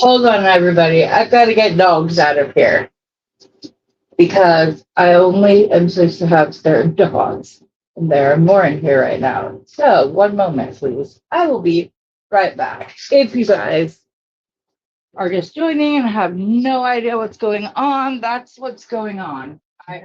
Hold on, everybody. I've got to get dogs out of here because I only am supposed to have certain dogs. And there are more in here right now. So, one moment, please. I will be right back. If you guys are just joining and have no idea what's going on, that's what's going on. I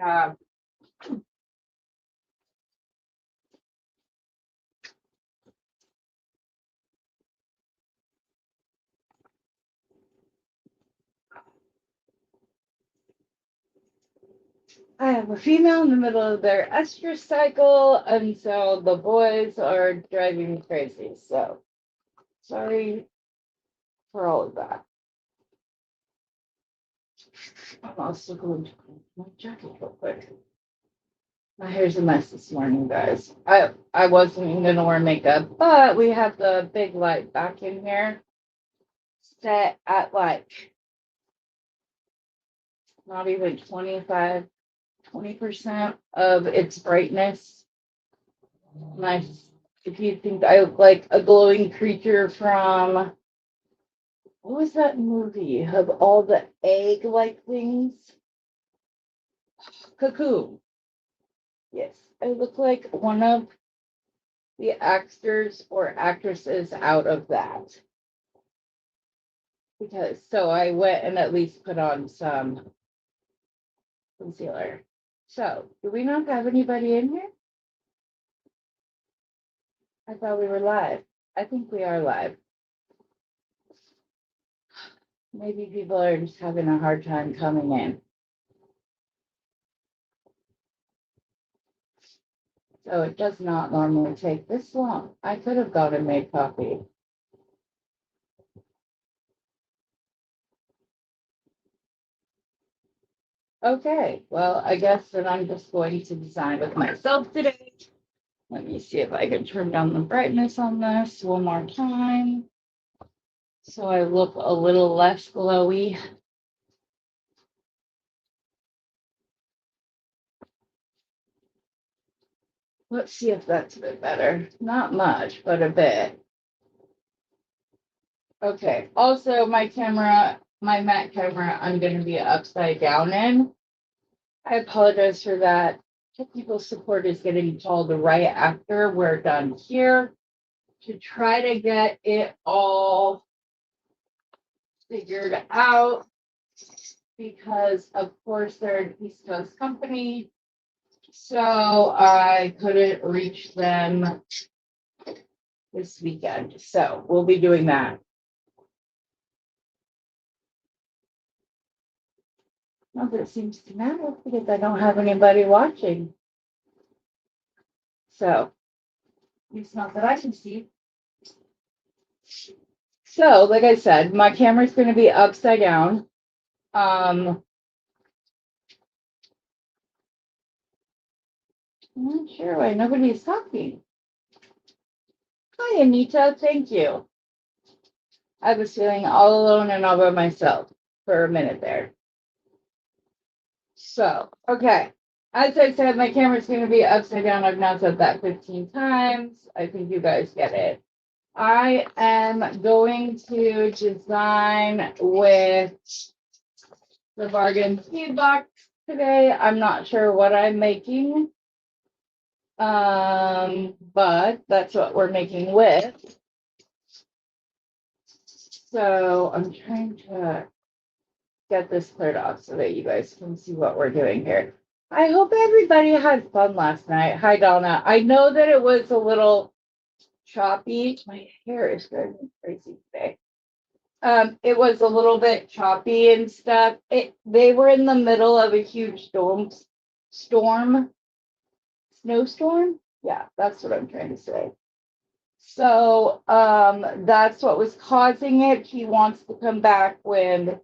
have a female in the middle of their estrus cycle, and so the boys are driving me crazy. So sorry for all of that. I'm also going to clean my jacket real quick. My hair's a mess this morning, guys. I wasn't even gonna wear makeup, but we have the big light back in here set at like not even 20% of its brightness. Nice. If you think I look like a glowing creature from what was that movie of all the egg-like things? Cocoon. Yes, I look like one of the actors or actresses out of that. Because so I went and at least put on some concealer. So, do we not have anybody in here? I thought we were live. I think we are live. Maybe people are just having a hard time coming in. So it does not normally take this long. I could have gone and made coffee. Okay, well, I guess that I'm just going to design with myself today. Let me see if I can turn down the brightness on this one more time. So I look a little less glowy. Let's see if that's a bit better. Not much, but a bit. Okay, also my camera, my Mac camera, I'm going to be upside down in. I apologize for that. Technical support is getting called right after we're done here to try to get it all figured out because, of course, they're an East Coast company. So I couldn't reach them this weekend. So we'll be doing that. Not that it seems to matter because I don't have anybody watching. So it's not that I can see. So, like I said, my camera's going to be upside down. I'm not sure why nobody's talking. Hi, Anita. Thank you. I was feeling all alone and all by myself for a minute there. So, okay. As I said, my camera's going to be upside down. I've now said that 15 times. I think you guys get it. I am going to design with the bargain seed box today. I'm not sure what I'm making. But that's what we're making with. So I'm trying to get this cleared off so that you guys can see what we're doing here. I hope everybody had fun last night. Hi, Donna. I know that it was a little choppy. My hair is driving me crazy today. It was a little bit choppy and stuff. They were in the middle of a huge snowstorm. Yeah, that's what I'm trying to say. So that's what was causing it. He wants to come back when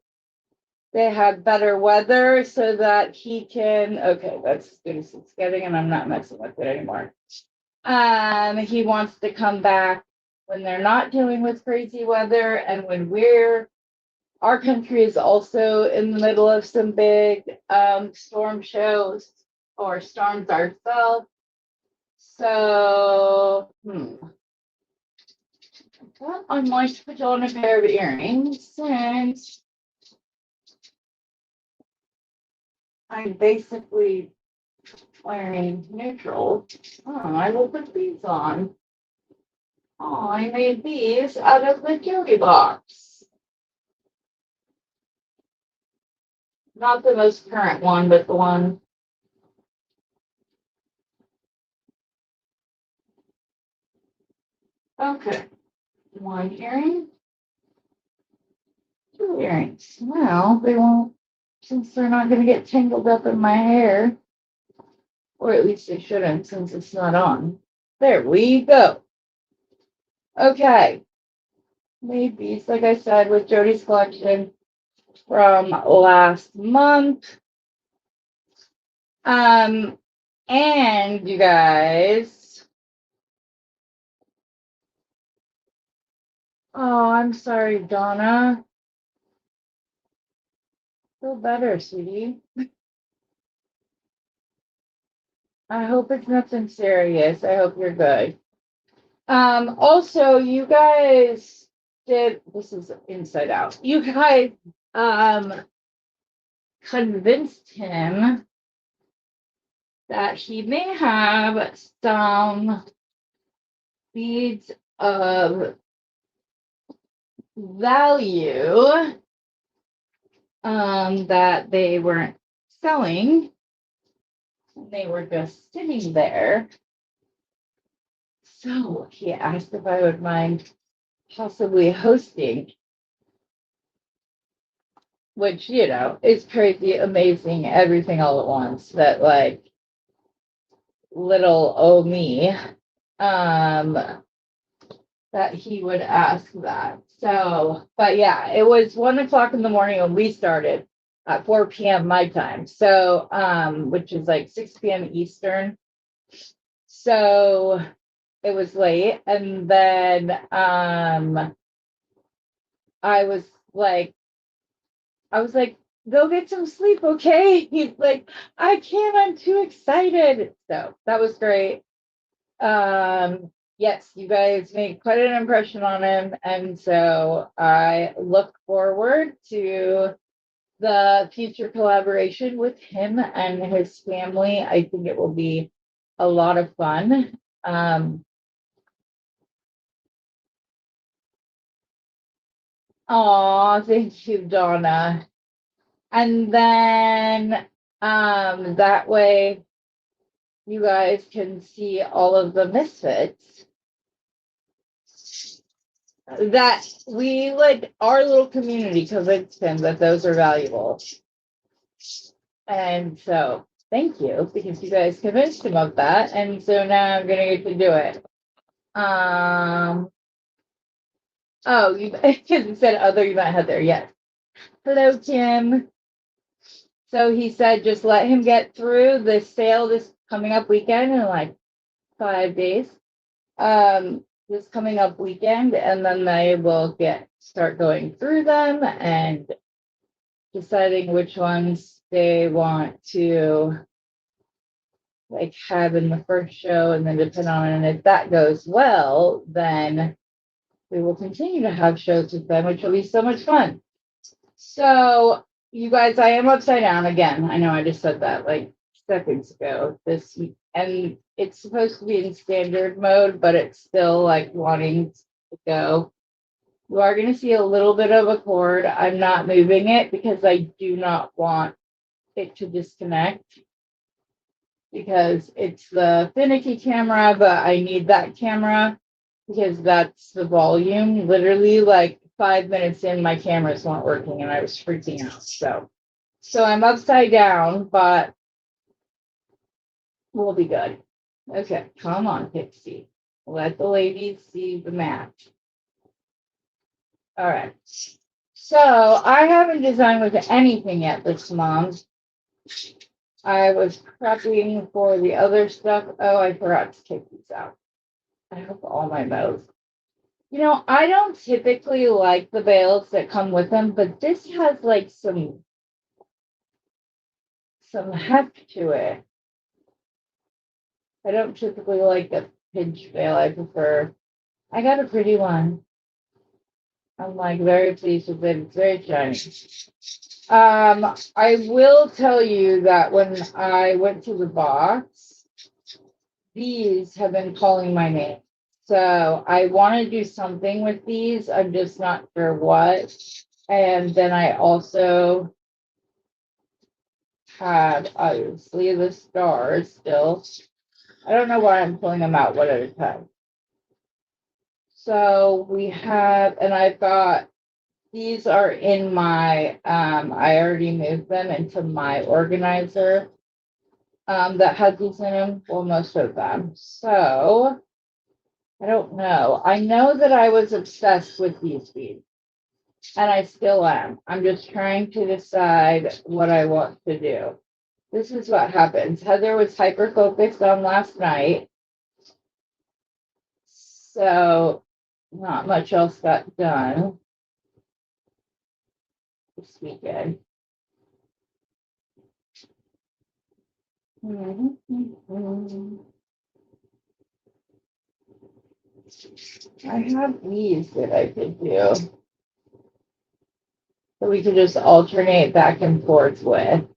they have better weather so that he can, okay, that's as good as it's getting, and I'm not messing with it anymore. He wants to come back when they're not dealing with crazy weather and when our country is also in the middle of some big storm shows or storms ourselves. So, I'm going to put on a pair of earrings since I'm basically wearing neutral. Oh, I will put these on. Oh, I made these out of the jewelry box. Not the most current one, but the one. Okay. One earring. Two earrings. Well, they won't, since they're not going to get tangled up in my hair. Or at least they shouldn't, since it's not on. There we go. Okay. Made these, like I said, with Jody's collection from last month. And you guys. Oh, I'm sorry, Donna. Feel better, sweetie. I hope it's nothing serious. I hope you're good. Also, you guys did, this is inside out. You guys convinced him that he may have some beads of value that they weren't selling. They were just sitting there. So he asked if I would mind possibly hosting, which, you know, is crazy, amazing, everything all at once. That, like, little oh me, that he would ask that. So, but yeah, it was 1 o'clock in the morning when we started at 4 p.m. my time. So, which is like 6 p.m. Eastern. So it was late. And then I was like, go get some sleep, okay? He's like, I can't, I'm too excited. So that was great. Yes, you guys made quite an impression on him, and so I look forward to the future collaboration with him and his family. I think it will be a lot of fun. Oh, thank you, Donna. And then that way you guys can see all of the misfits that we, like, our little community convinced him that those are valuable. And so thank you, because you guys convinced him of that. And so now I'm gonna get to do it. Oh, you because it said other, you might have there. Yes. Hello, Kim. So he said just let him get through the sale this coming up weekend in like 5 days. This coming up weekend, and then they will start going through them and deciding which ones they want to, like, have in the first show, and then depend on, and if that goes well, then we will continue to have shows with them, which will be so much fun. So you guys, I am upside down again. I know I just said that like seconds ago this week, and it's supposed to be in standard mode, but it's still like wanting to go. You are going to see a little bit of a cord. I'm not moving it because I do not want it to disconnect, because it's the finicky camera, but I need that camera because that's the volume. Literally, like 5 minutes in, my cameras weren't working and I was freaking out. So I'm upside down, but we'll be good. Okay, come on, Pixie. Let the ladies see the match. All right. So I haven't designed with anything yet this month. I was prepping for the other stuff. Oh, I forgot to take these out. I hope all my bows. You know, I don't typically like the veils that come with them, but this has like some some heft to it. I don't typically like a pinch veil. I prefer. I got a pretty one. I'm like very pleased with it. It's very shiny. I will tell you that when I went to the box, these have been calling my name. So I want to do something with these. I'm just not sure what. And then I also have obviously the stars still. I don't know why I'm pulling them out one at a time. So we have, and I've got, these are in my, I already moved them into my organizer that has these in them, well, most of them. So I don't know. I know that I was obsessed with these beads, and I still am. I'm just trying to decide what I want to do. This is what happens. Heather was hyper focused on last night, so not much else got done this weekend. I have these that I could do. So we could just alternate back and forth with.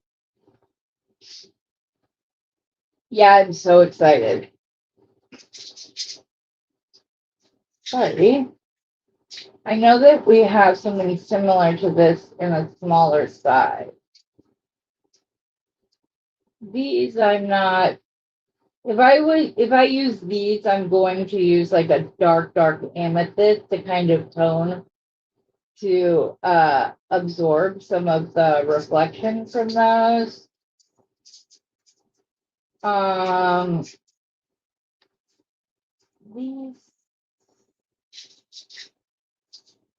Yeah, I'm so excited. Sorry. I know that we have something similar to this in a smaller size. These I'm not. If I use these, I'm going to use like a dark amethyst to kind of tone to absorb some of the reflection from those. These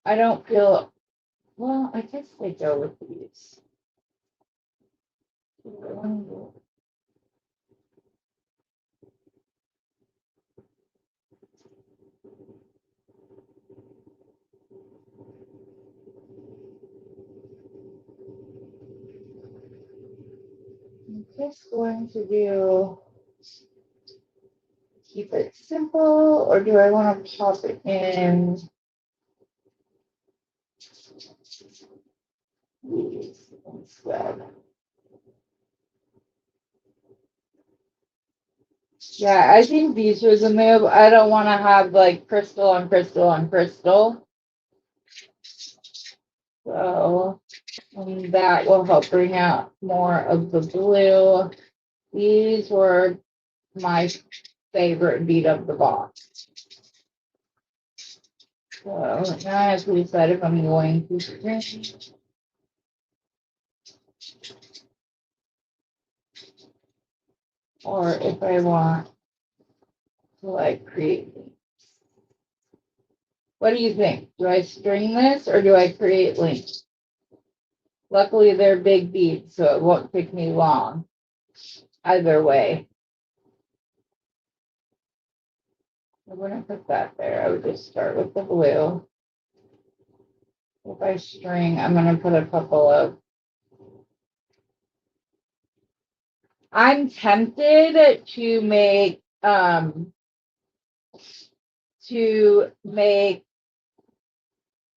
I don't feel, well, I guess they go with these. I'm just going to do, keep it simple, or do I want to pop it in these instead? Yeah, I think these was a move. I don't want to have like crystal on crystal on crystal. So that will help bring out more of the blue. These were my favorite bead of the box. So now I have to decide if I'm going to string or if I want to like create. What do you think? Do I string this or do I create links? Luckily, they're big beads, so it won't take me long. Either way. I wouldn't put that there. I would just start with the blue. If I string, I'm going to put a couple of. I'm tempted to make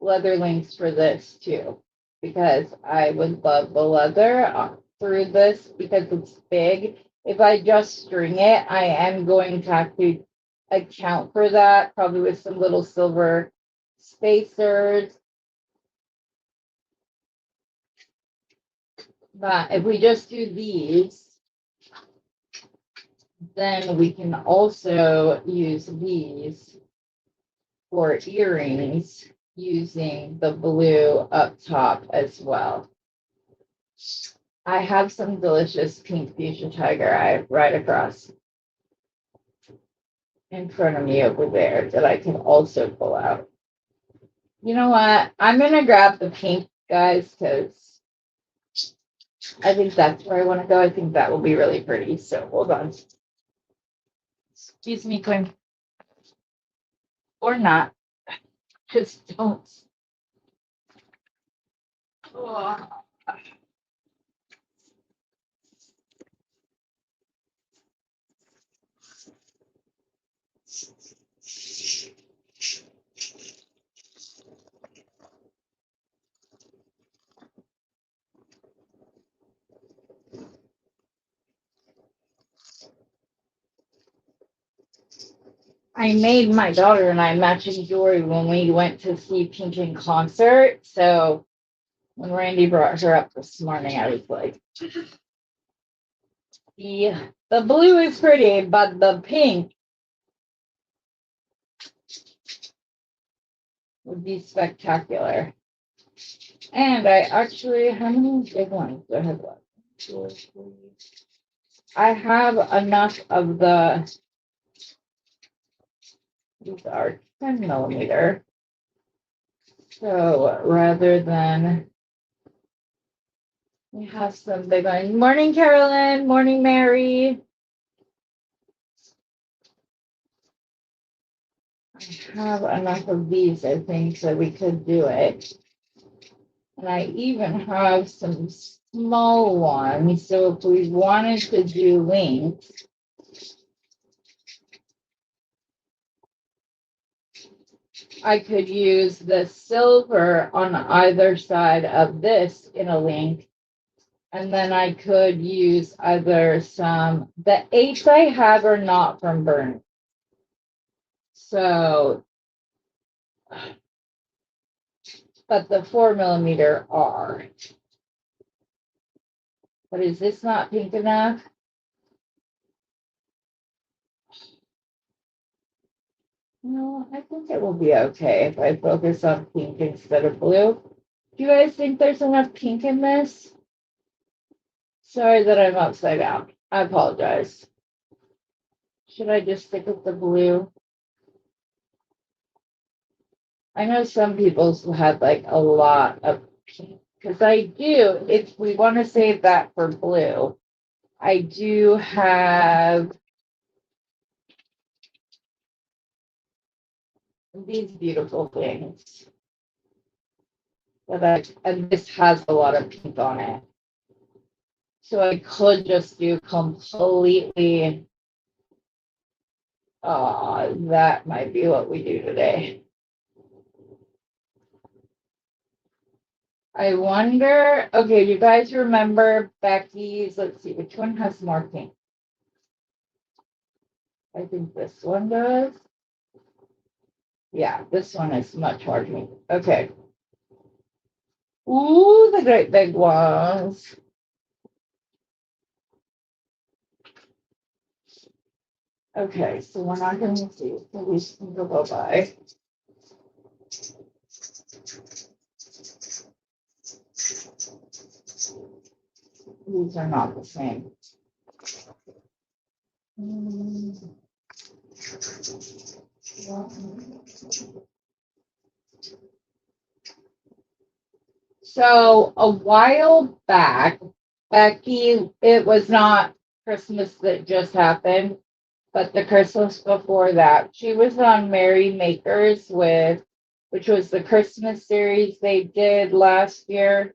leather links for this too, because I would love the leather through this because it's big. If I just string it, I am going to have to account for that, probably with some little silver spacers. But if we just do these, then we can also use these for earrings using the blue up top as well. I have some delicious pink fuchsia tiger eye right across in front of me over there that I can also pull out. You know what? I'm going to grab the pink, guys, because I think that's where I want to go. I think that will be really pretty. So hold on. Excuse me, Quinn. Or not. Just don't. Oh. I made my daughter and I matching jewelry when we went to see Pink in concert. So when Randy brought her up this morning, I was like, the blue is pretty, but the pink would be spectacular. And I actually, how many big ones do I have left? 2, 3. I have enough of these are 10 millimeter. So rather than, we have some big ones. Morning, Carolyn. Morning, Mary. I have enough of these, I think, so we could do it. And I even have some small ones. So if we wanted to do links, I could use the silver on either side of this in a link. And then I could use either the 8s I have are not from Burn. So, but the 4 millimeter are. But is this not pink enough? No, I think it will be okay if I focus on pink instead of blue. Do you guys think there's enough pink in this? Sorry that I'm upside down. I apologize. Should I just stick with the blue? I know some people had like a lot of pink because I do, if we want to save that for blue, I do have these beautiful things and this has a lot of pink on it. So I could just do completely, that might be what we do today. I wonder, okay, you guys remember Becky's, let's see, which one has more pink? I think this one does. Yeah, this one is much more pink. Okay. Ooh, the great big ones. Okay, so we're not going to see. So these can go by. These are not the same. So a while back, Becky, it was not Christmas that just happened, but the Christmas before that, she was on Merry Makers which was the Christmas series they did last year.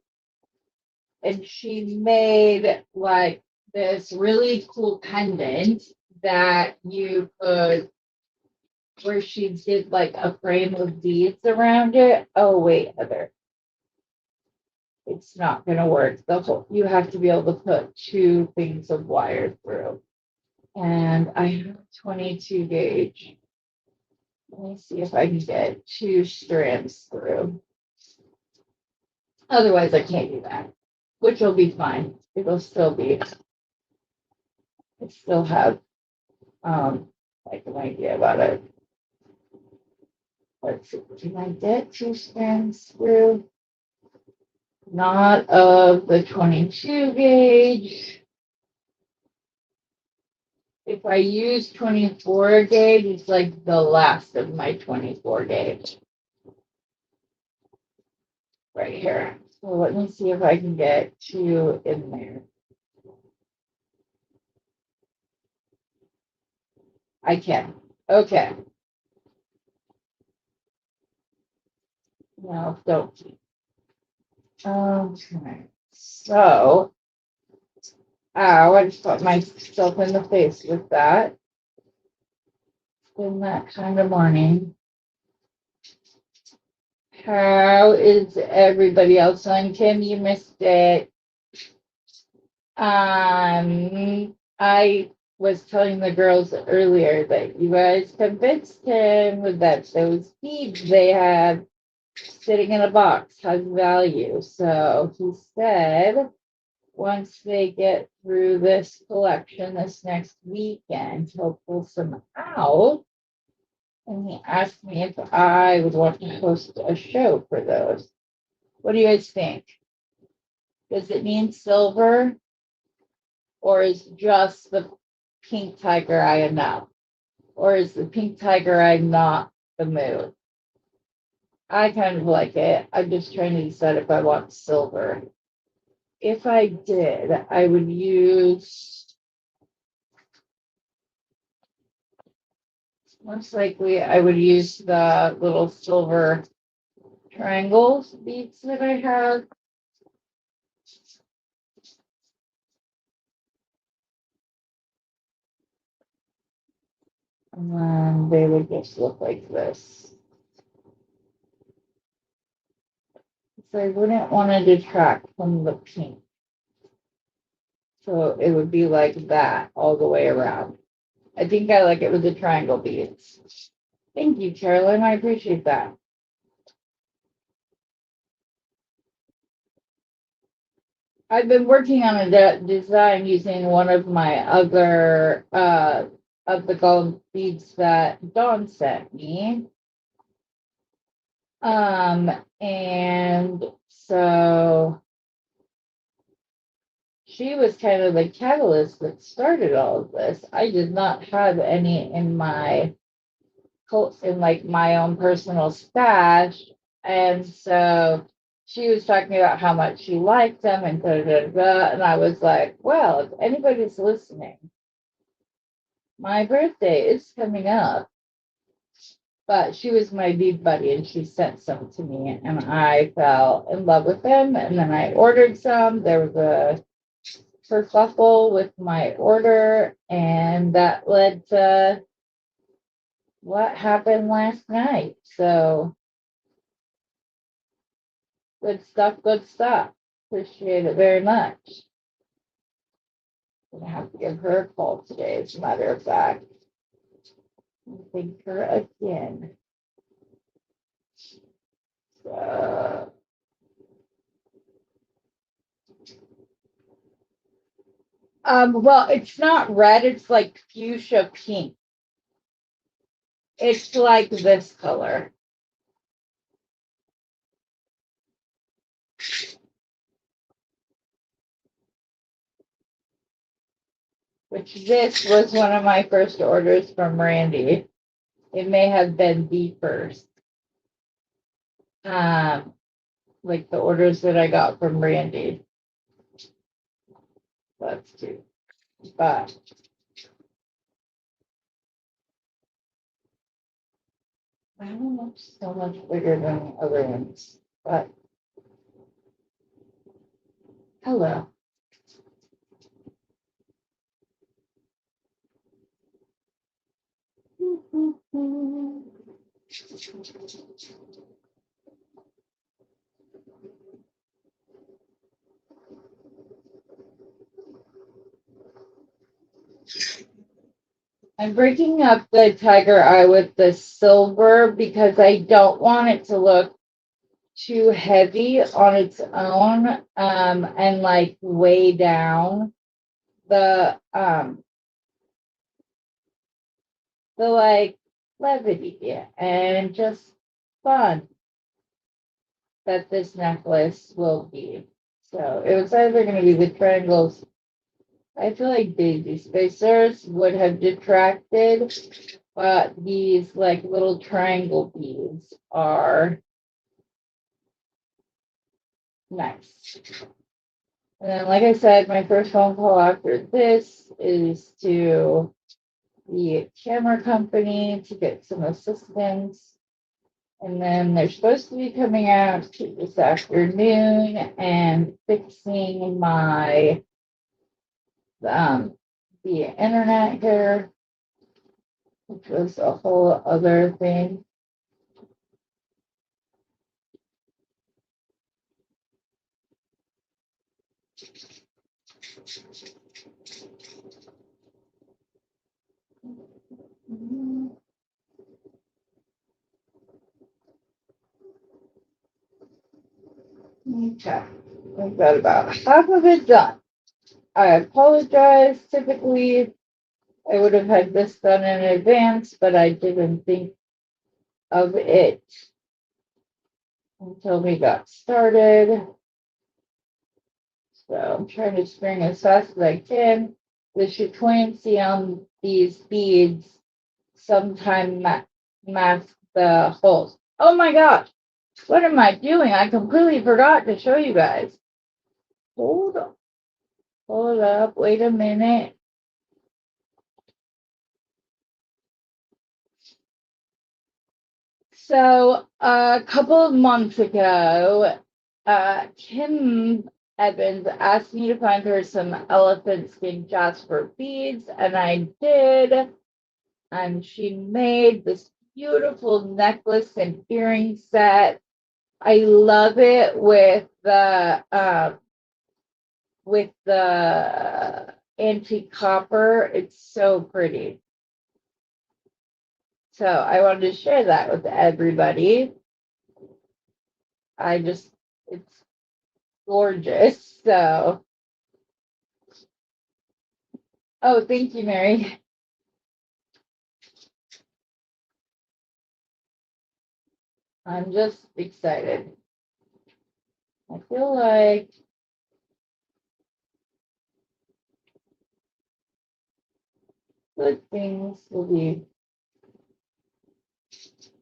And she made like this really cool pendant that you could, where she did like a frame of beads around it. Oh, wait, Heather. It's not going to work. You have to be able to put 2 things of wire through. And I have 22 gauge. Let me see if I can get 2 strands through. Otherwise, I can't do that, which will be fine. It'll still be, I still have like an idea about it. Let's see, can I get 2 strands through? Not of the 22 gauge. If I use 24 gauge, it's like the last of my 24 gauge. Right here. So let me see if I can get 2 in there. I can. Okay. No, don't. Okay. So, ow, I just got myself in the face with that. In that kind of morning. How is everybody else on? Kim, you missed it. I was telling the girls earlier that you guys convinced him that those beads they have sitting in a box has value. So he said once they get through this collection this next weekend, he'll pull some out. And he asked me if I would want to host a show for those. What do you guys think? Does it mean silver? Or is just the pink tiger eye enough? Or is the pink tiger eye not the move? I kind of like it. I'm just trying to decide if I want silver. If I did, I would use, most likely, I would use the little silver triangles beads that I have. And then they would just look like this. So I wouldn't want to detract from the pink. So it would be like that all the way around. I think I like it with the triangle beads. Thank you, Carolyn. I appreciate that. I've been working on a design using one of my other of the gold beads that Dawn sent me. And so she was kind of the catalyst that started all of this. I did not have any in my like my own personal stash, and so she was talking about how much she liked them and da da da, and I was like, well, if anybody's listening, my birthday is coming up. But she was my bead buddy, and she sent some to me, and I fell in love with them. And then I ordered some. There was a kerfuffle with my order, and that led to what happened last night. So good stuff, good stuff. Appreciate it very much. I'm gonna have to give her a call today, as a matter of fact. Thank her again. So, well, it's not red, it's like fuchsia pink. It's like this color. Which this was one of my first orders from Randy. It may have been the first. Like the orders that I got from Randy. That's two. But I don't know, so much bigger than the other ones. But hello. I'm breaking up the tiger eye with the silver because I don't want it to look too heavy on its own, and like way down the like levity and just fun that this necklace will be. So it was either going to be the triangles. I feel like daisy spacers would have detracted, but these like little triangle beads are nice. And then, like I said, my first phone call after this is to the camera company to get some assistance. And then they're supposed to be coming out this afternoon and fixing my the internet here, which was a whole other thing. Okay, I've got about half of it done. I apologize. Typically, I would have had this done in advance, but I didn't think of it until we got started. So I'm trying to string as fast as I can. The frequency on these beads sometimes mask the holes. Oh my gosh, what am I doing? I completely forgot to show you guys. Hold up, wait a minute. So a couple of months ago, Kim Evans asked me to find her some elephant skin jasper beads, and I did. And she made this beautiful necklace and earring set. I love it with the antique copper. It's so pretty. So I wanted to share that with everybody. It's gorgeous. So, oh, thank you, Mary. I'm just excited. I feel like good things will be.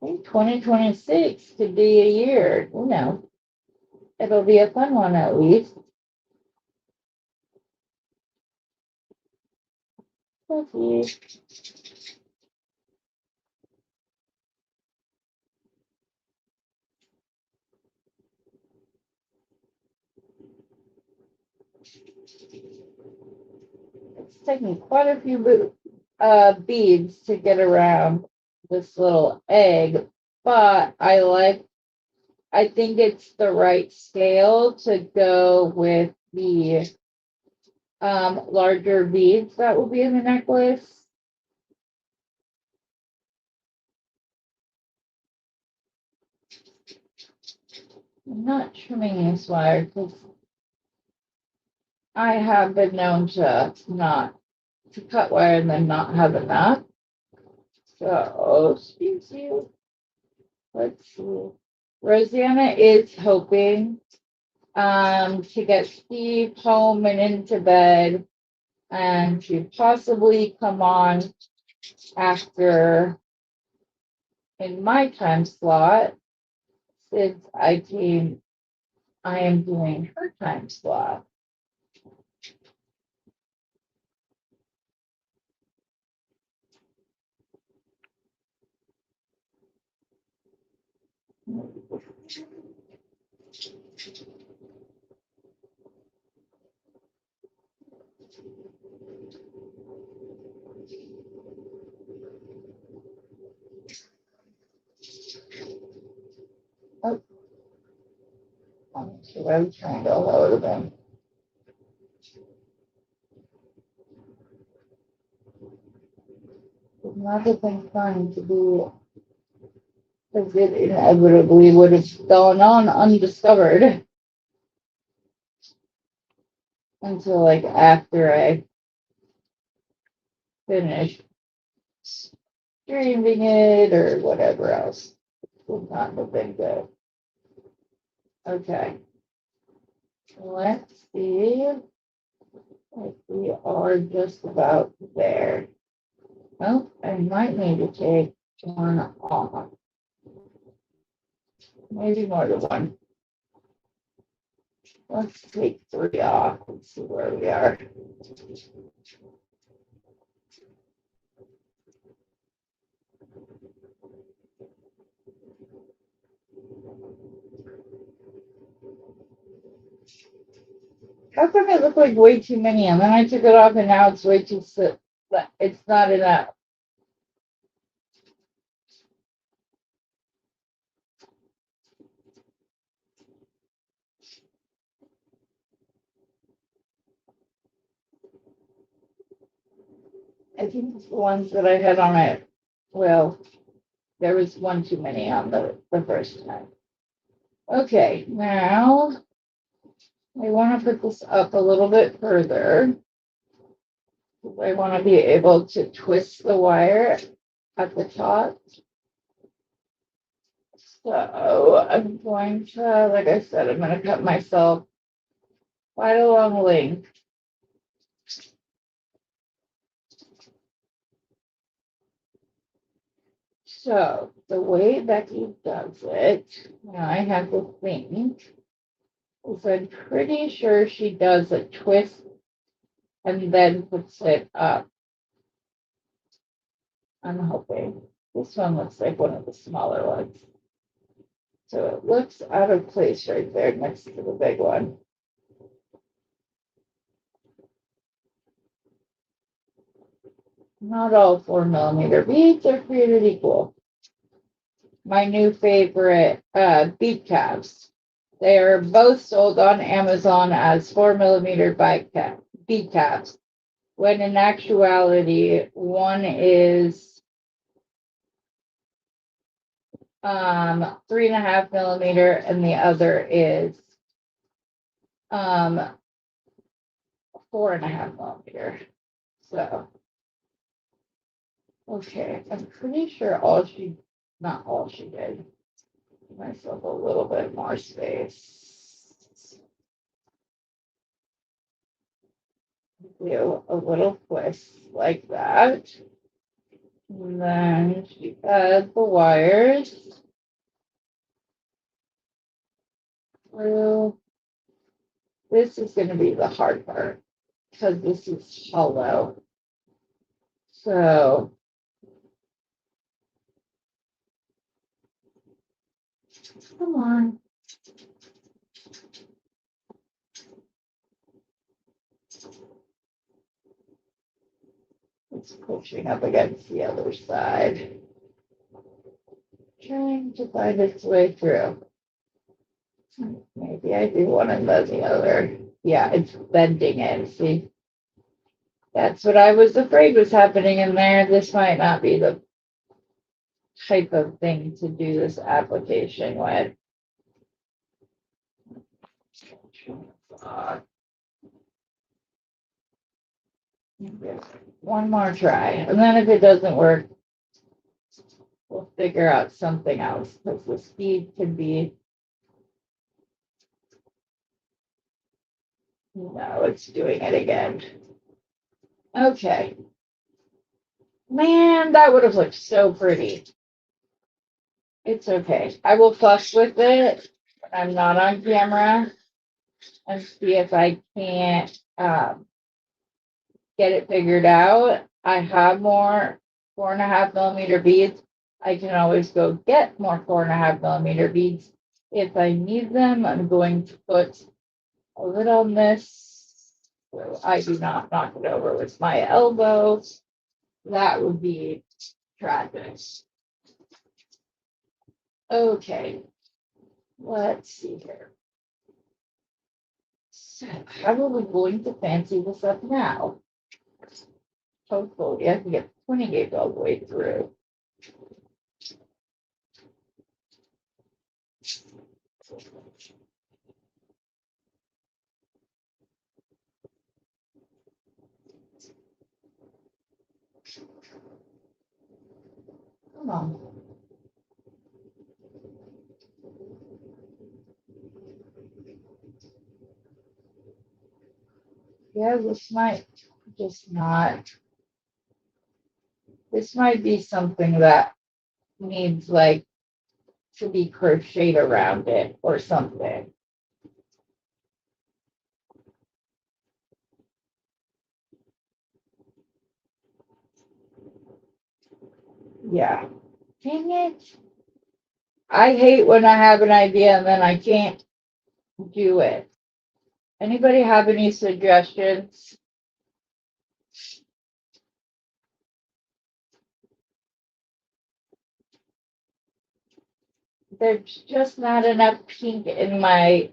I think 2026 could be a year. You know, it'll be a fun one at least. Okay. It's taking quite a few beads to get around this little egg, but I think it's the right scale to go with the larger beads that will be in the necklace. I'm not trimming this wire because I have been known to not to cut wire and then not have enough. So, excuse you. Let's see. Rosanna is hoping to get Steve home and into bed and to possibly come on after in my time slot since I am doing her time slot. Oh, I'm trying to load them. It's not been fun to do because it inevitably would have gone on undiscovered until like after I finished streaming it or whatever else. Would not have been good. Okay. Let's see if we are just about there. Oh, I might need to take one off. Maybe more than one. Let's take 3 off and see where we are. How come it looked like way too many? And then I took it off and now it's way too, it's not enough. I think it's the ones that I had on my Well, there was one too many on the first time. Okay, now I want to put this up a little bit further. I want to be able to twist the wire at the top. So I'm going to, like I said, I'm going to cut myself quite a long length. So the way Becky does it, I have to think, is I'm pretty sure she does a twist and then puts it up. I'm hoping. This one looks like one of the smaller ones. So it looks out of place right there next to the big one. Not all 4mm beads are created equal. My new favorite bead caps. They are both sold on Amazon as 4mm bead caps, when in actuality, one is 3.5mm and the other is 4.5mm. So, okay, I'm pretty sure not all she did. Give myself a little bit more space. Do a little twist like that. And then she adds the wires through. This is going to be the hard part because this is hollow. So come on. It's pushing up against the other side. Trying to find its way through. Maybe I do one and then the other. Yeah, it's bending it. See? That's what I was afraid was happening in there. This might not be the type of thing to do this application with. One more try. And then if it doesn't work, we'll figure out something else because the speed can be. No, it's doing it again. Okay. Man, that would have looked so pretty. It's okay. I will fuss with it when I'm not on camera and see if I can't get it figured out. I have more 4.5mm beads. I can always go get more 4.5mm beads if I need them. I'm going to put a lid on this so I do not knock it over with my elbow. That would be tragic. Okay, let's see here. So how are we going to fancy this up now? Hopefully I can get the 20 gauge all the way through. Come on. Yeah, this might just not. This might be something that needs like to be crocheted around it or something. Yeah. Dang it. I hate when I have an idea and then I can't do it. Anybody have any suggestions? There's just not enough pink in my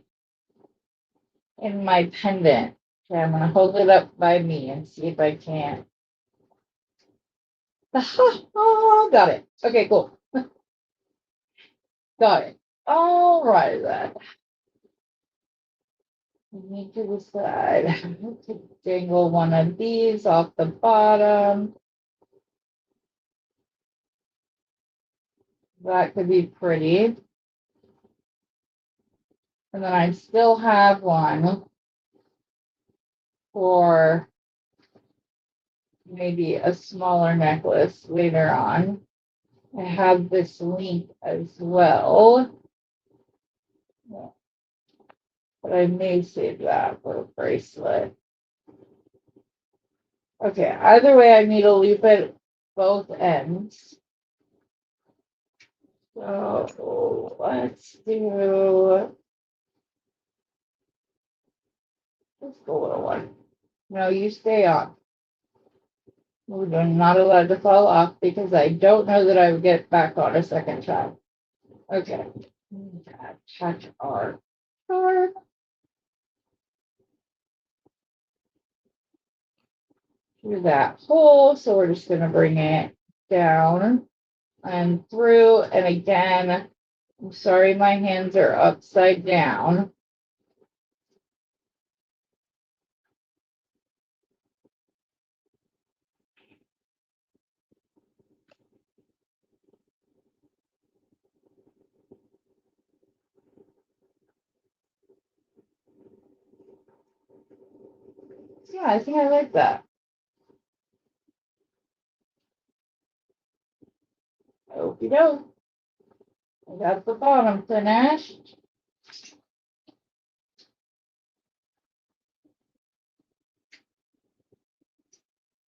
pendant. Okay, I'm gonna hold it up by me and see if I can't. Got it. Okay, cool. Got it. All right then. We need to decide how to dangle one of these off the bottom. That could be pretty. And then I still have one for maybe a smaller necklace later on. I have this link as well. But I may save that for a bracelet. Okay, either way, I need to loop it both ends. So let's do this the little one. No, you stay on. We're not allowed to fall off because I don't know that I would get back on a second time. Okay. Attach our card. Through that hole. So we're just going to bring it down and through. And again, I'm sorry, my hands are upside down. Yeah, I think I like that. Okie doke. I got the bottom finished.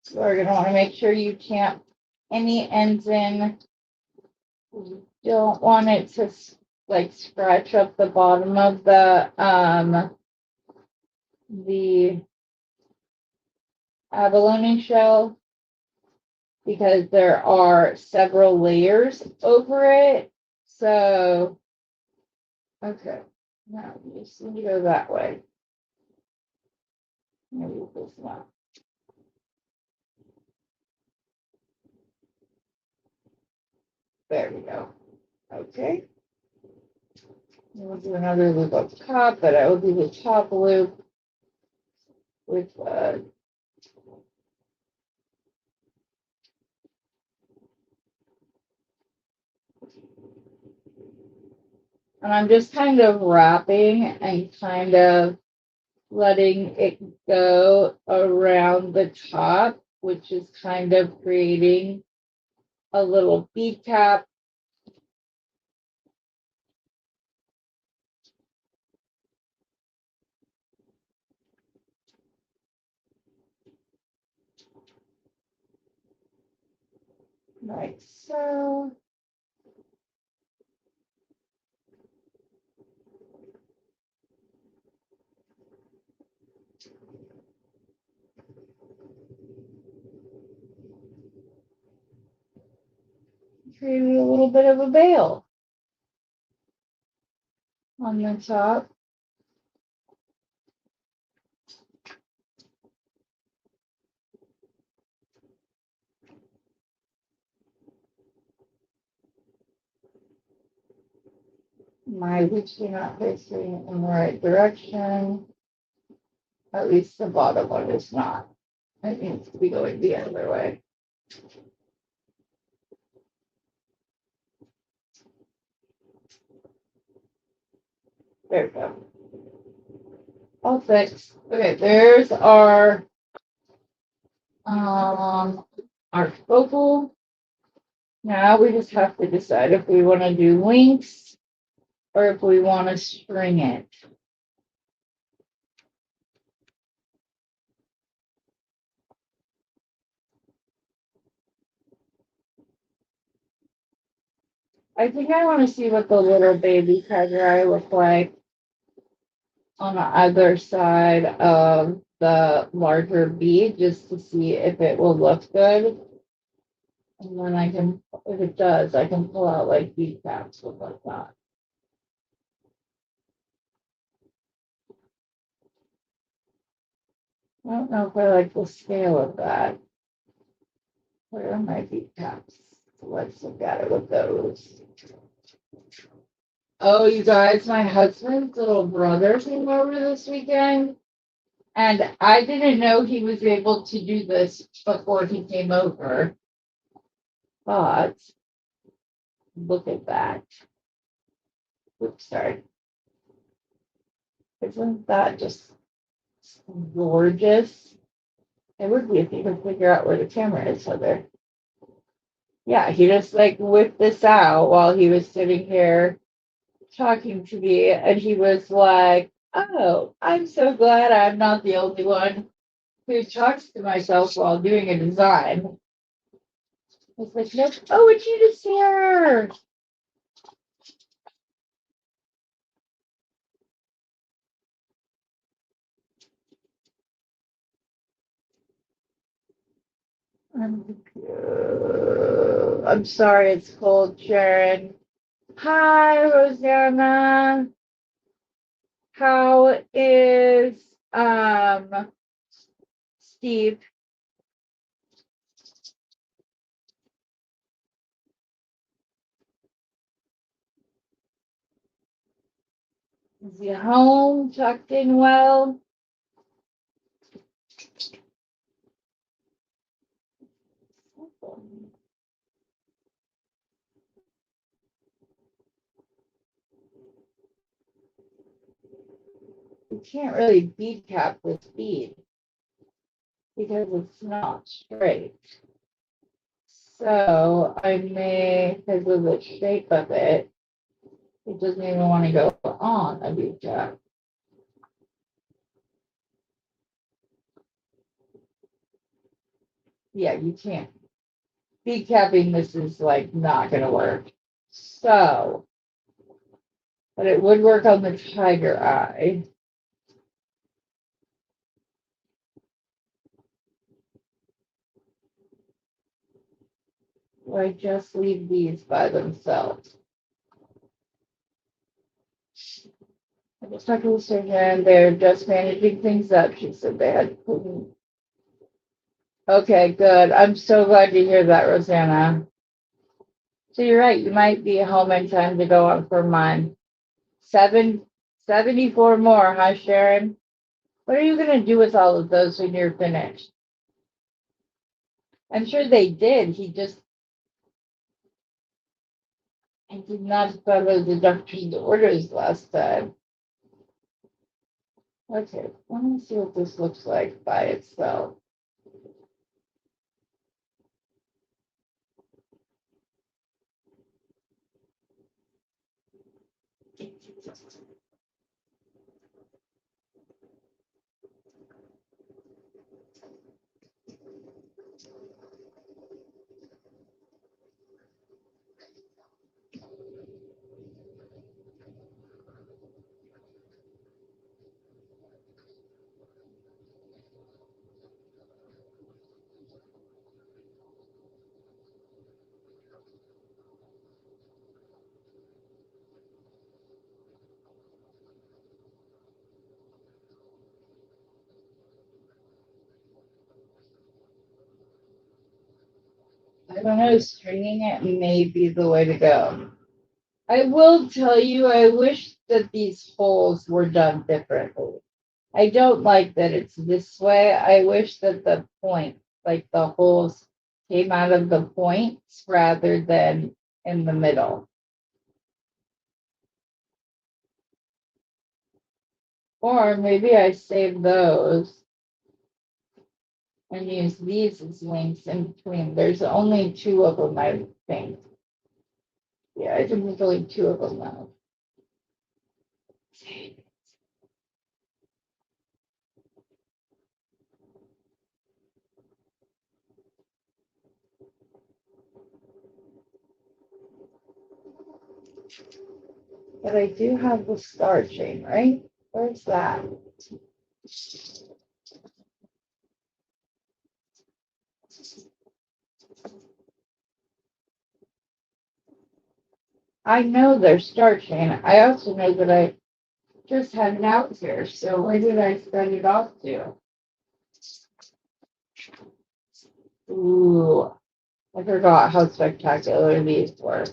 So we're going to want to make sure you tamp any ends in. You don't want it to like scratch up the bottom of the abalone shell because there are several layers over it. So, okay, now you just need to go that way. Maybe this one. There we go. Okay. We'll do another loop up top, but I will do the top loop with and I'm just kind of wrapping and kind of letting it go around the top, which is kind of creating a little bead cap. Like so. Created a little bit of a veil on the top. My hoops are not facing in the right direction. At least the bottom one is not. It needs to be going the other way. There we go. All fixed. Okay, there's our focal. Now we just have to decide if we want to do links or if we want to string it. I think I want to see what the little baby tiger look like on the other side of the larger bead just to see if it will look good. And then I can, if it does, I can pull out like bead caps with like that. I don't know if I like the scale of that. Where are my bead caps? Let's look at it with those. Oh, you guys, my husband's little brother came over this weekend. And I didn't know he was able to do this before he came over. But look at that. Oops, sorry. Isn't that just gorgeous? It would be if you could figure out where the camera is, Heather. Yeah, he just like whipped this out while he was sitting here talking to me, and he was like, "Oh, I'm so glad I'm not the only one who talks to myself while doing a design." I was like, "Nope. Oh, it's you just here." I'm sorry, it's cold, Sharon. Hi, Rosanna. How is Steve? Is he home, tucked in well? You can't really bead cap this bead because it's not straight. So I may, because of the shape of it, it doesn't even want to go on a bead cap. Yeah, you can't. Bead capping this is like not gonna work. So, but it would work on the tiger eye. Or I just leave these by themselves. I just talked to the surgeon. They're just managing things up. She said they had. Okay, good. I'm so glad to hear that, Rosanna. So you're right. You might be home in time to go up for mine. 74 more, huh, Sharon? What are you going to do with all of those when you're finished? I'm sure they did. I did not follow the doctor's orders last time. Okay, let me see what this looks like by itself. I don't know, stringing it may be the way to go. I will tell you, I wish that these holes were done differently. I don't like that it's this way. I wish that the point, like the holes came out of the points rather than in the middle. Or maybe I save those and use these as links in between. There's only two of them, I think. Yeah, I think there's only two of them now. But I do have the star chain, right? Where's that? I know there's star chain. I also know that I just had it out here. So where did I send it off to? Ooh, I forgot how spectacular these were.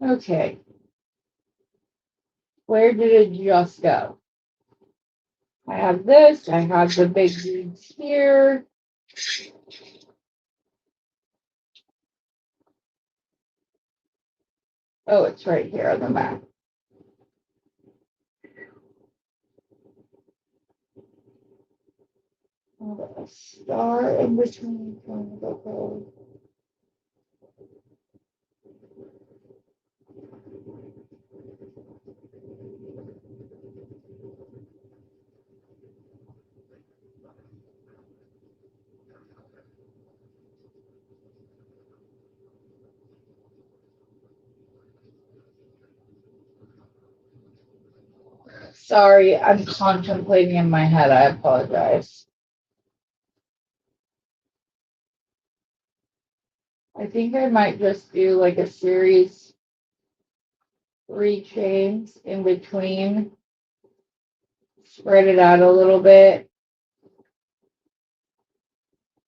Okay. Where did it just go? I have this. I have the big beads here. Oh, it's right here on the map. A star in between. Sorry, I'm contemplating in my head. I apologize. I think I might just do like a series 3 chains in between, spread it out a little bit.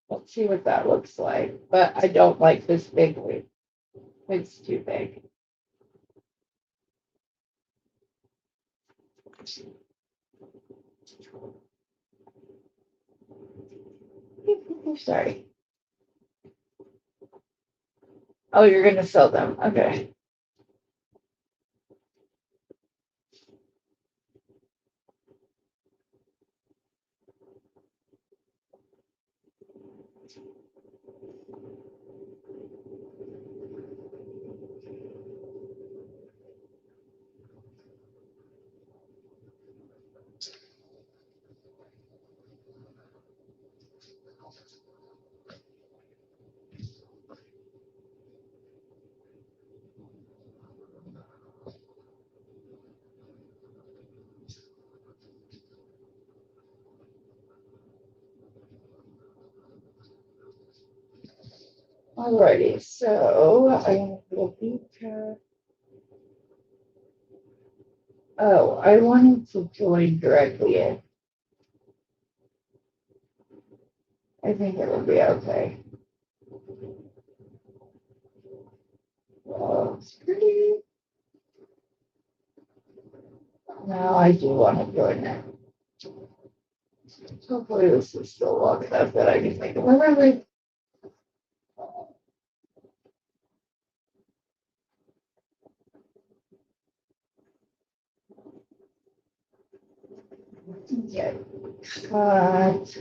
Let's see what that looks like. But I don't like this big loop. It's too big. Sorry. Oh, you're going to sew them. Okay. Alrighty, so I'm going to put a bead cap. Oh, I wanted to join directly in. I think it will be okay. Well, it's pretty. Now I do want to join it. Hopefully this is still long enough that I can make it remember. Okay. Cut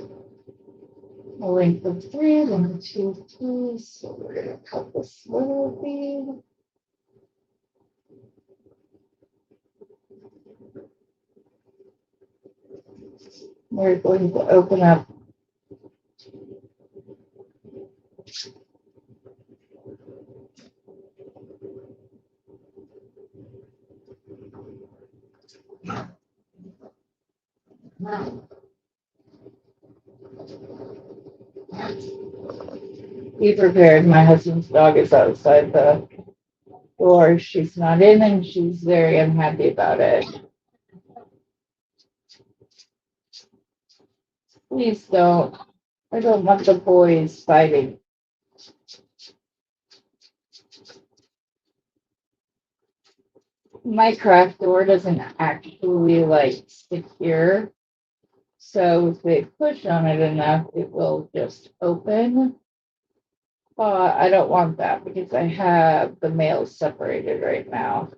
a length of 3, 1, 2, 3. So we're going to cut this little bead. We're going to open up Be prepared. My husband's dog is outside the door. She's not in and she's very unhappy about it. Please don't. I don't want the boys fighting. My craft door doesn't actually like secure. So if they push on it enough, it will just open. But I don't want that because I have the males separated right now.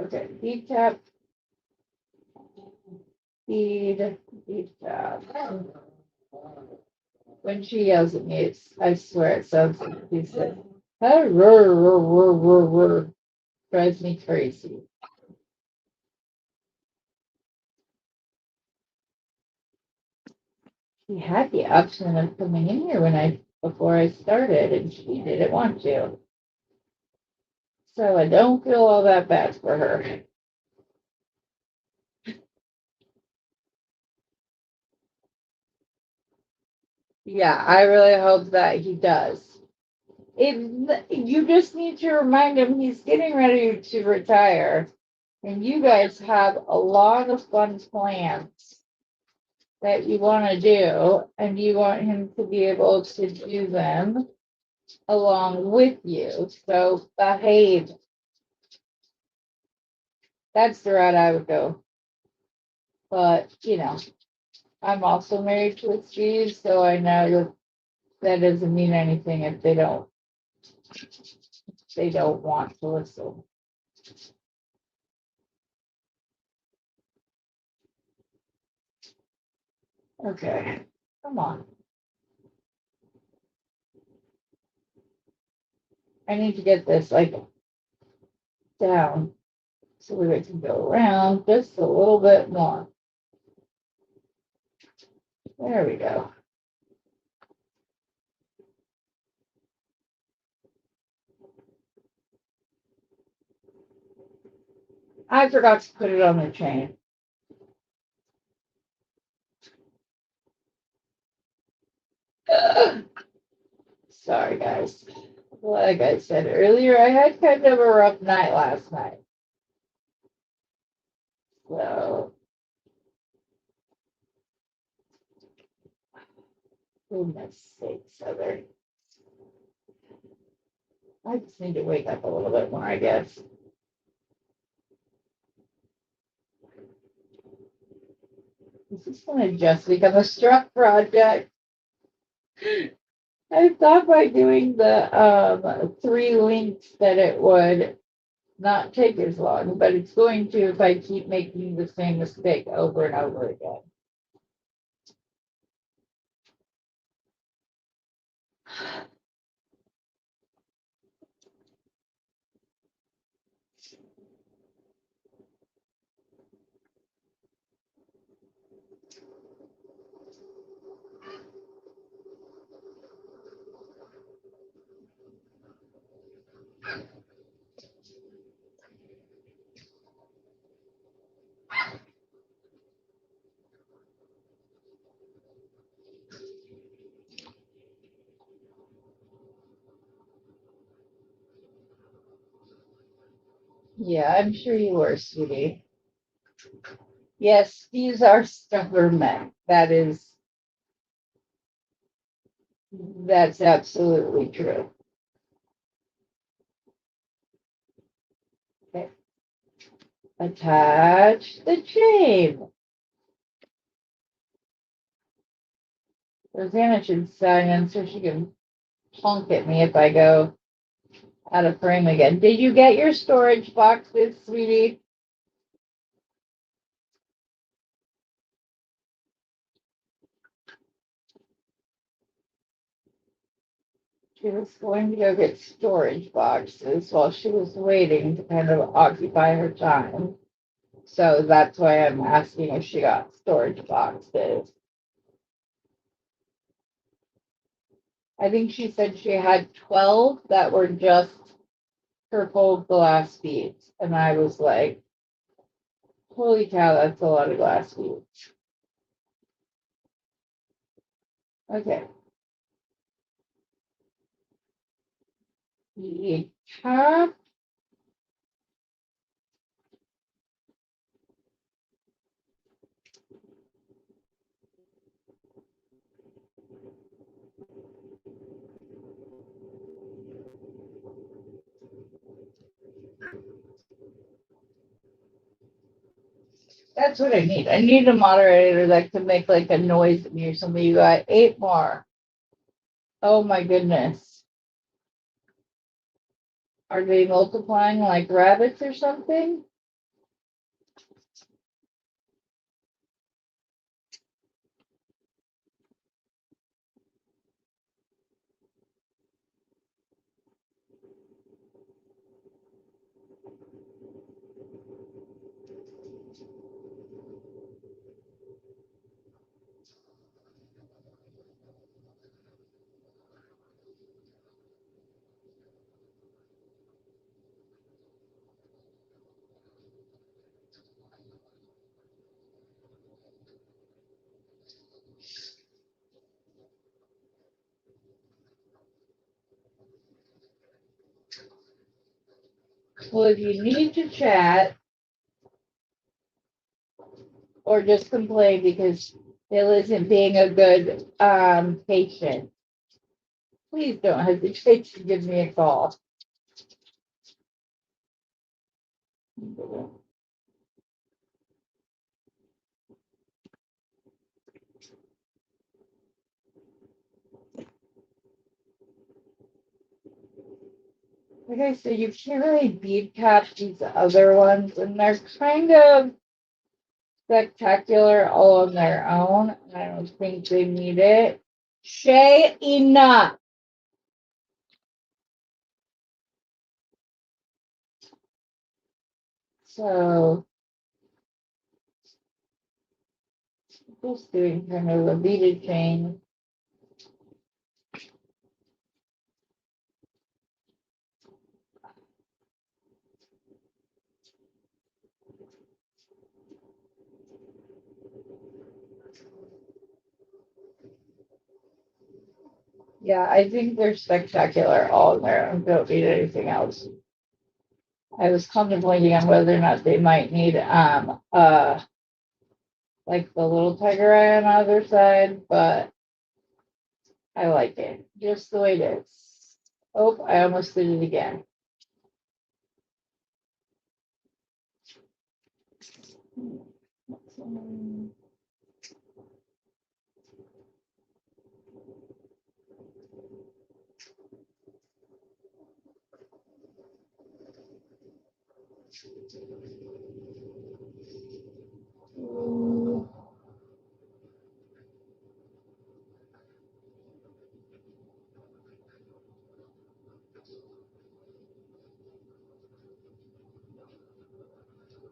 Okay, bead cap, bead cap. When she yells at me, it's, I swear it sounds like she said, drives me crazy. She had the option of coming in here before I started, and she didn't want to. So I don't feel all that bad for her. Yeah, I really hope that he does. You just need to remind him he's getting ready to retire. And you guys have a lot of fun plans that you want to do, and you want him to be able to do them along with you. So behave. That's the route I would go. But, you know, I'm also married to a Steve, so I know that that doesn't mean anything if they don't want to listen. Okay, come on. I need to get this like down so we can go around just a little bit more. There we go. I forgot to put it on the chain. Sorry, guys. Like I said earlier, I had kind of a rough night last night. So, goodness sakes, Heather. I just need to wake up a little bit more, I guess. This is going to just become a struck project. I thought by doing the 3 links that it would not take as long, but it's going to if I keep making the same mistake over and over again. Yeah, I'm sure you were, sweetie. Yes, these are stubborn men. That's absolutely true. Okay. Attach the chain. Rosanna should sign in so she can honk at me if I go out of frame again. Did you get your storage boxes, sweetie? She was going to go get storage boxes while she was waiting to kind of occupy her time. So that's why I'm asking if she got storage boxes. I think she said she had 12 that were just purple glass beads. And I was like, holy cow, that's a lot of glass beads. Okay. The top. That's what I need. I need a moderator that can make like a noise in here. Somebody, you got 8 more. Oh my goodness. Are they multiplying like rabbits or something? Well, if you need to chat, or just complain because Bill isn't being a good patient, please don't hesitate to give me a call. Okay, so you can't really bead cap these other ones, and they're kind of spectacular all on their own. I don't think they need it. Shay, enough. So just doing kind of a beaded chain. Yeah, I think they're spectacular all in there. I don't need anything else. I was contemplating on whether or not they might need like the little tiger eye on the other side, but I like it just the way it is. Oh, I almost did it again.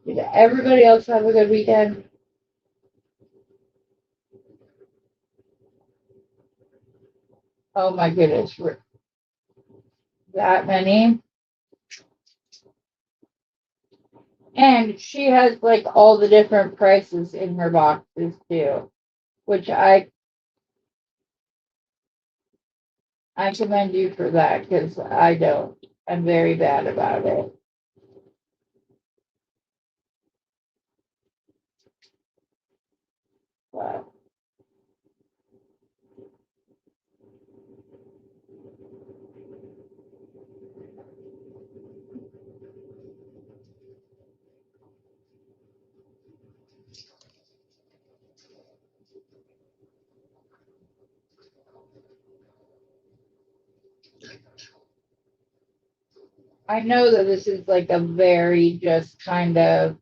Did everybody else have a good weekend? Oh my goodness, that many. And she has like all the different prices in her boxes too, which I commend you for that because I don't. I'm very bad about it. But I know that this is like a very just kind of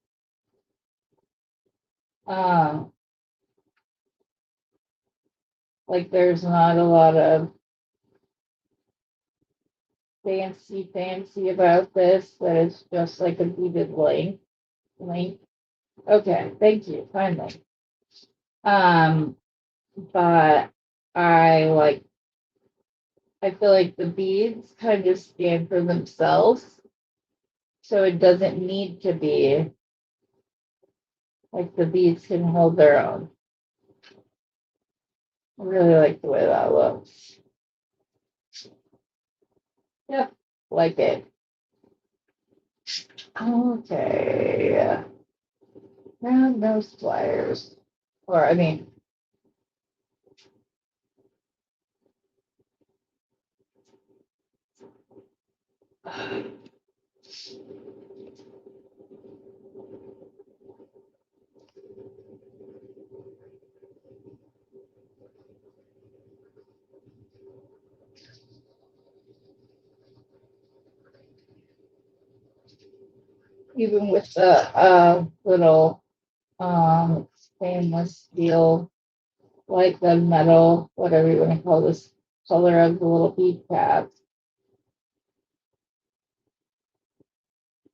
um like there's not a lot of fancy about this, that it's just like a beaded link. Okay, thank you, finally. Um, but I like I feel like the beads kind of stand for themselves. So it doesn't need to be like the beads can hold their own. I really like the way that looks. Yep, like it. Okay. Now no spliers. Or I mean even with the little stainless steel, like the metal, whatever you want to call this color of the little bead caps.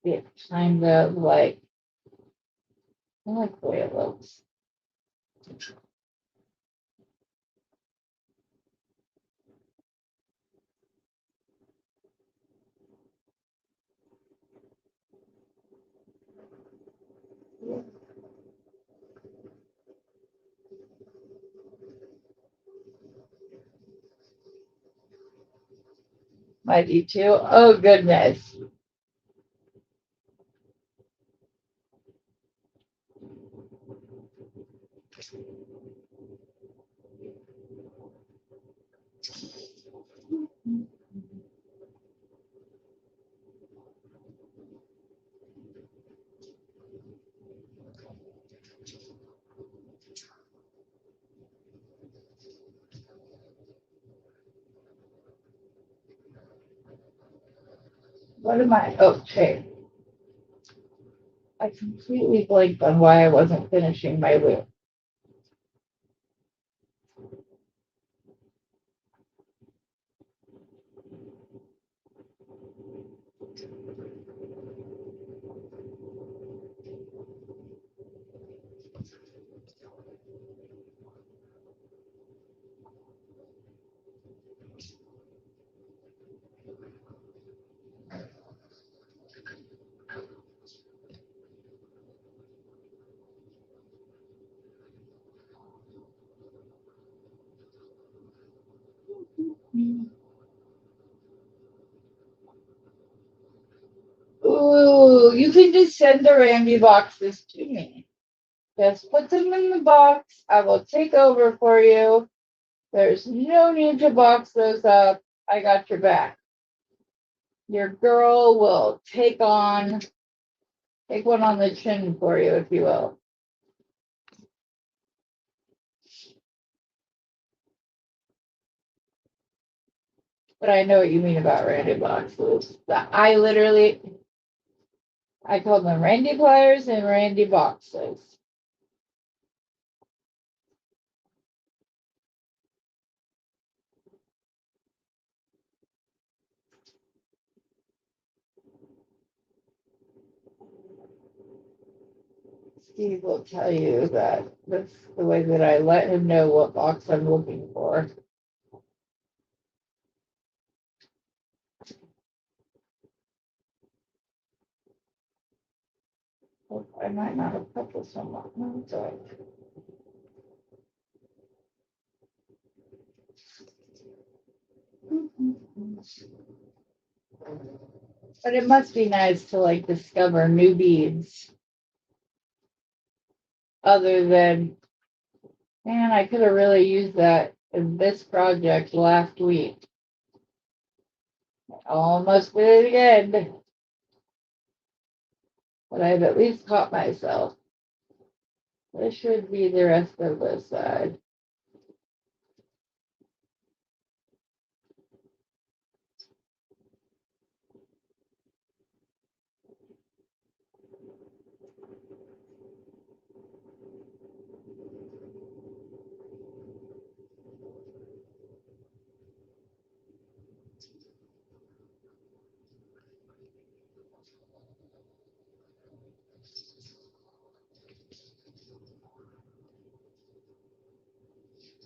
It kind of like I like the way it looks. Might be too. Oh goodness. What am I? Okay. I completely blanked on why I wasn't finishing my loop. Ooh, you can just send the Randy boxes to me. Just put them in the box. I will take over for you. There's no need to box those up. I got your back. Your girl will take one on the chin for you, if you will. But I know what you mean about Randy boxes. I call them Randy pliers and Randy boxes. Steve will tell you that that's the way that I let him know what box I'm looking for. Oh, I might not have put this one on. No, it's all right. But it must be nice to like discover new beads other than, man, I could have really used that in this project last week. I almost did it again. But I've at least caught myself. This should be the rest of this side.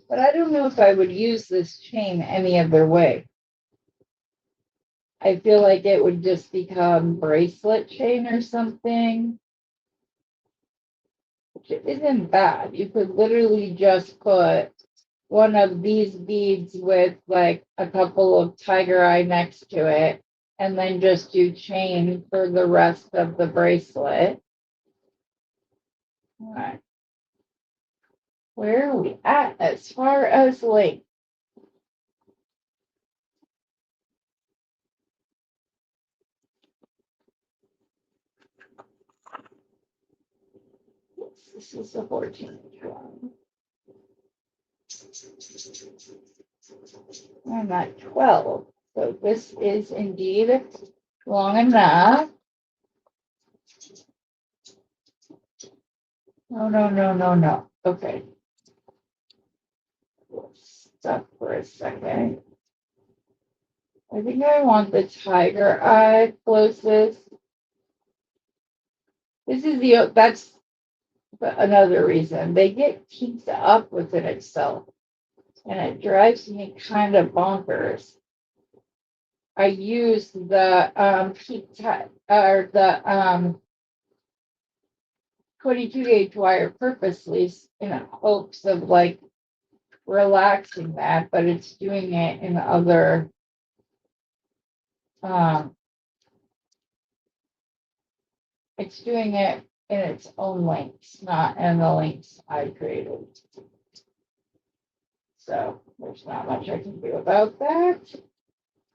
But I don't know if I would use this chain any other way. I feel like it would just become bracelet chain or something, which isn't bad. You could literally just put one of these beads with like a couple of tiger eye next to it, and then just do chain for the rest of the bracelet. All right. Where are we at as far as length? This is the 14-inch one. I'm at 12. So this is indeed long enough. No. Okay. Stop for a second. I think I want the tiger eye closest. That's another reason. They get kinked up within itself. And it drives me kind of bonkers. I use the or the 22-gauge wire purposely in hopes of like relaxing that, but it's doing it in other it's doing it in its own links, not in the links I created. So there's not much I can do about that.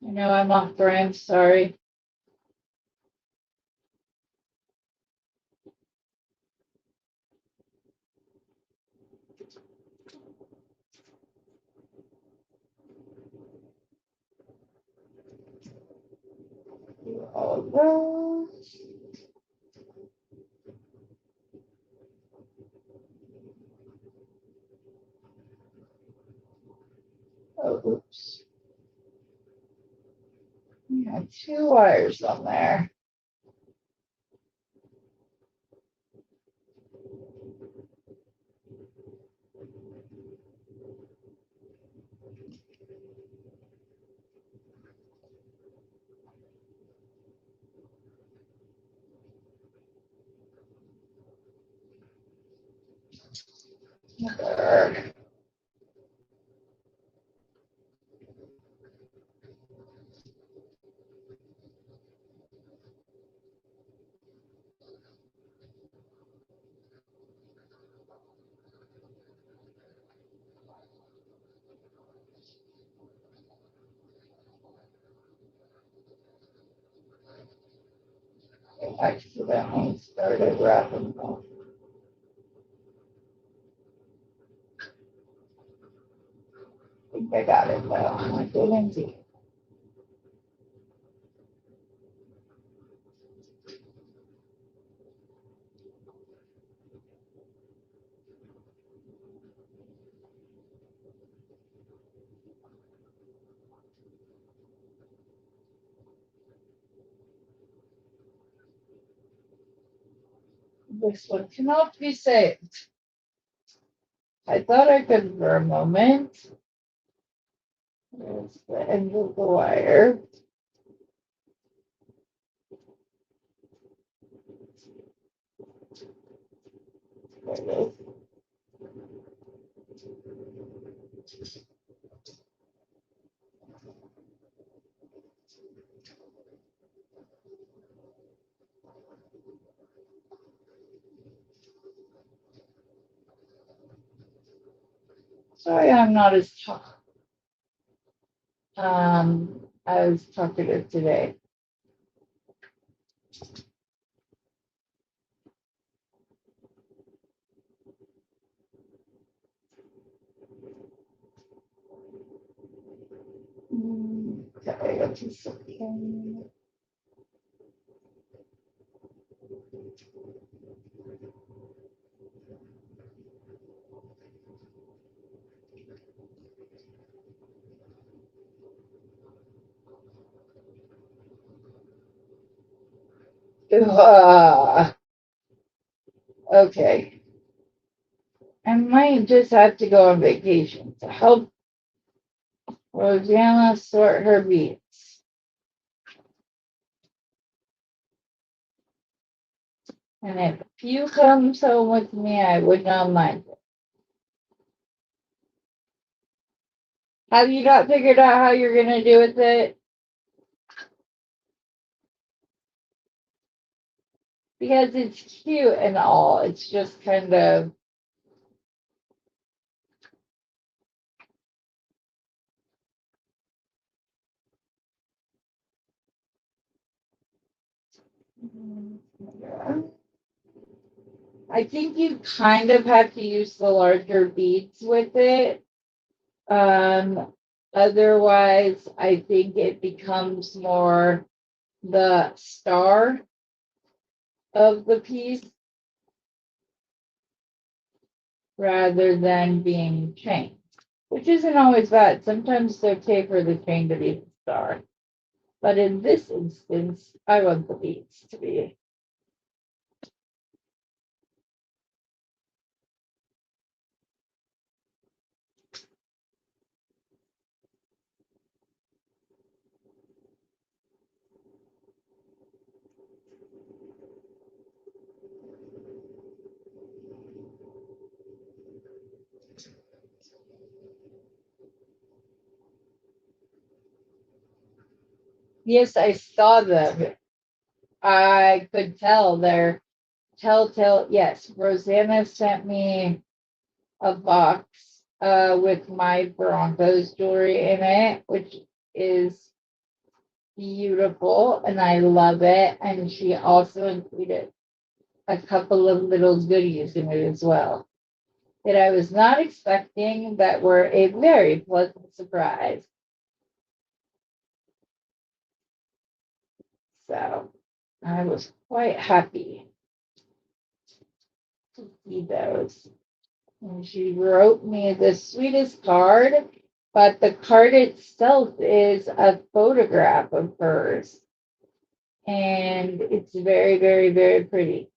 I know I'm off brand, sorry. Do all of those. Oh, oops. We have 2 wires on there. There. I accidentally started wrapping them. I think I got it though. I did indeed. This one cannot be saved. I thought I could for a moment. There's the end of the wire. There it is. Sorry, I'm not as talkative today. Okay, that's a second. Okay. I might just have to go on vacation to help Rosanna sort her beads. And if you come home with me, I would not mind it. Have you not figured out how you're going to do with it? Because it's cute and all. It's just kind of. I think you kind of have to use the larger beads with it. Otherwise, I think it becomes more the star of the piece rather than being chain, which isn't always bad. Sometimes it's okay for the chain to be the star. But in this instance, I want the beads to be. Yes, I saw them. I could tell they're Telltale, yes, Rosanna sent me a box with my Broncos jewelry in it, which is beautiful and I love it. And she also included a couple of little goodies in it as well that I was not expecting that were a very pleasant surprise. So I was quite happy to see those. And she wrote me the sweetest card, but the card itself is a photograph of hers. And it's very, very, very pretty.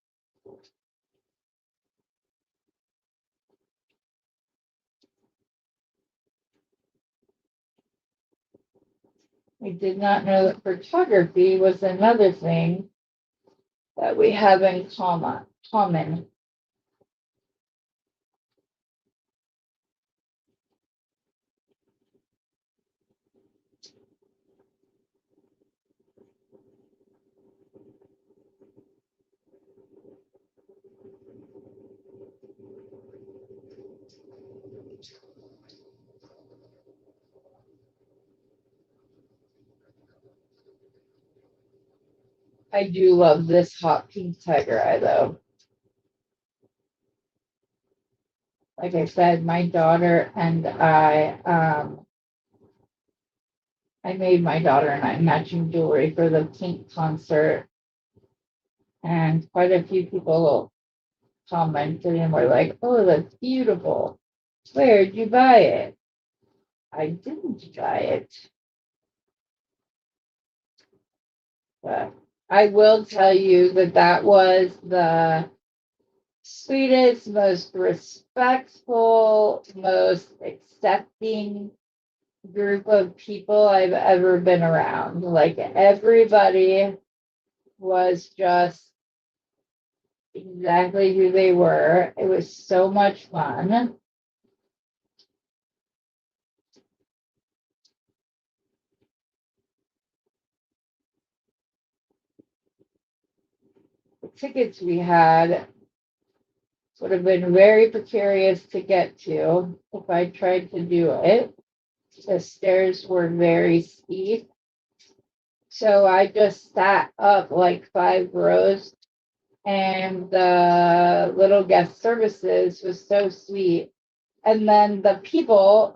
I did not know that photography was another thing that we have in common. I do love this hot pink tiger eye though. Like I said, my daughter and I made my daughter and I matching jewelry for the Pink concert, and quite a few people commented and were like, "Oh, that's beautiful. Where'd you buy it?" I didn't buy it, but I will tell you that that was the sweetest, most respectful, most accepting group of people I've ever been around. Like everybody was just exactly who they were. It was so much fun. The tickets we had would have been very precarious to get to if I tried to do it. The stairs were very steep. So I just sat up like 5 rows, and the little guest services was so sweet. And then the people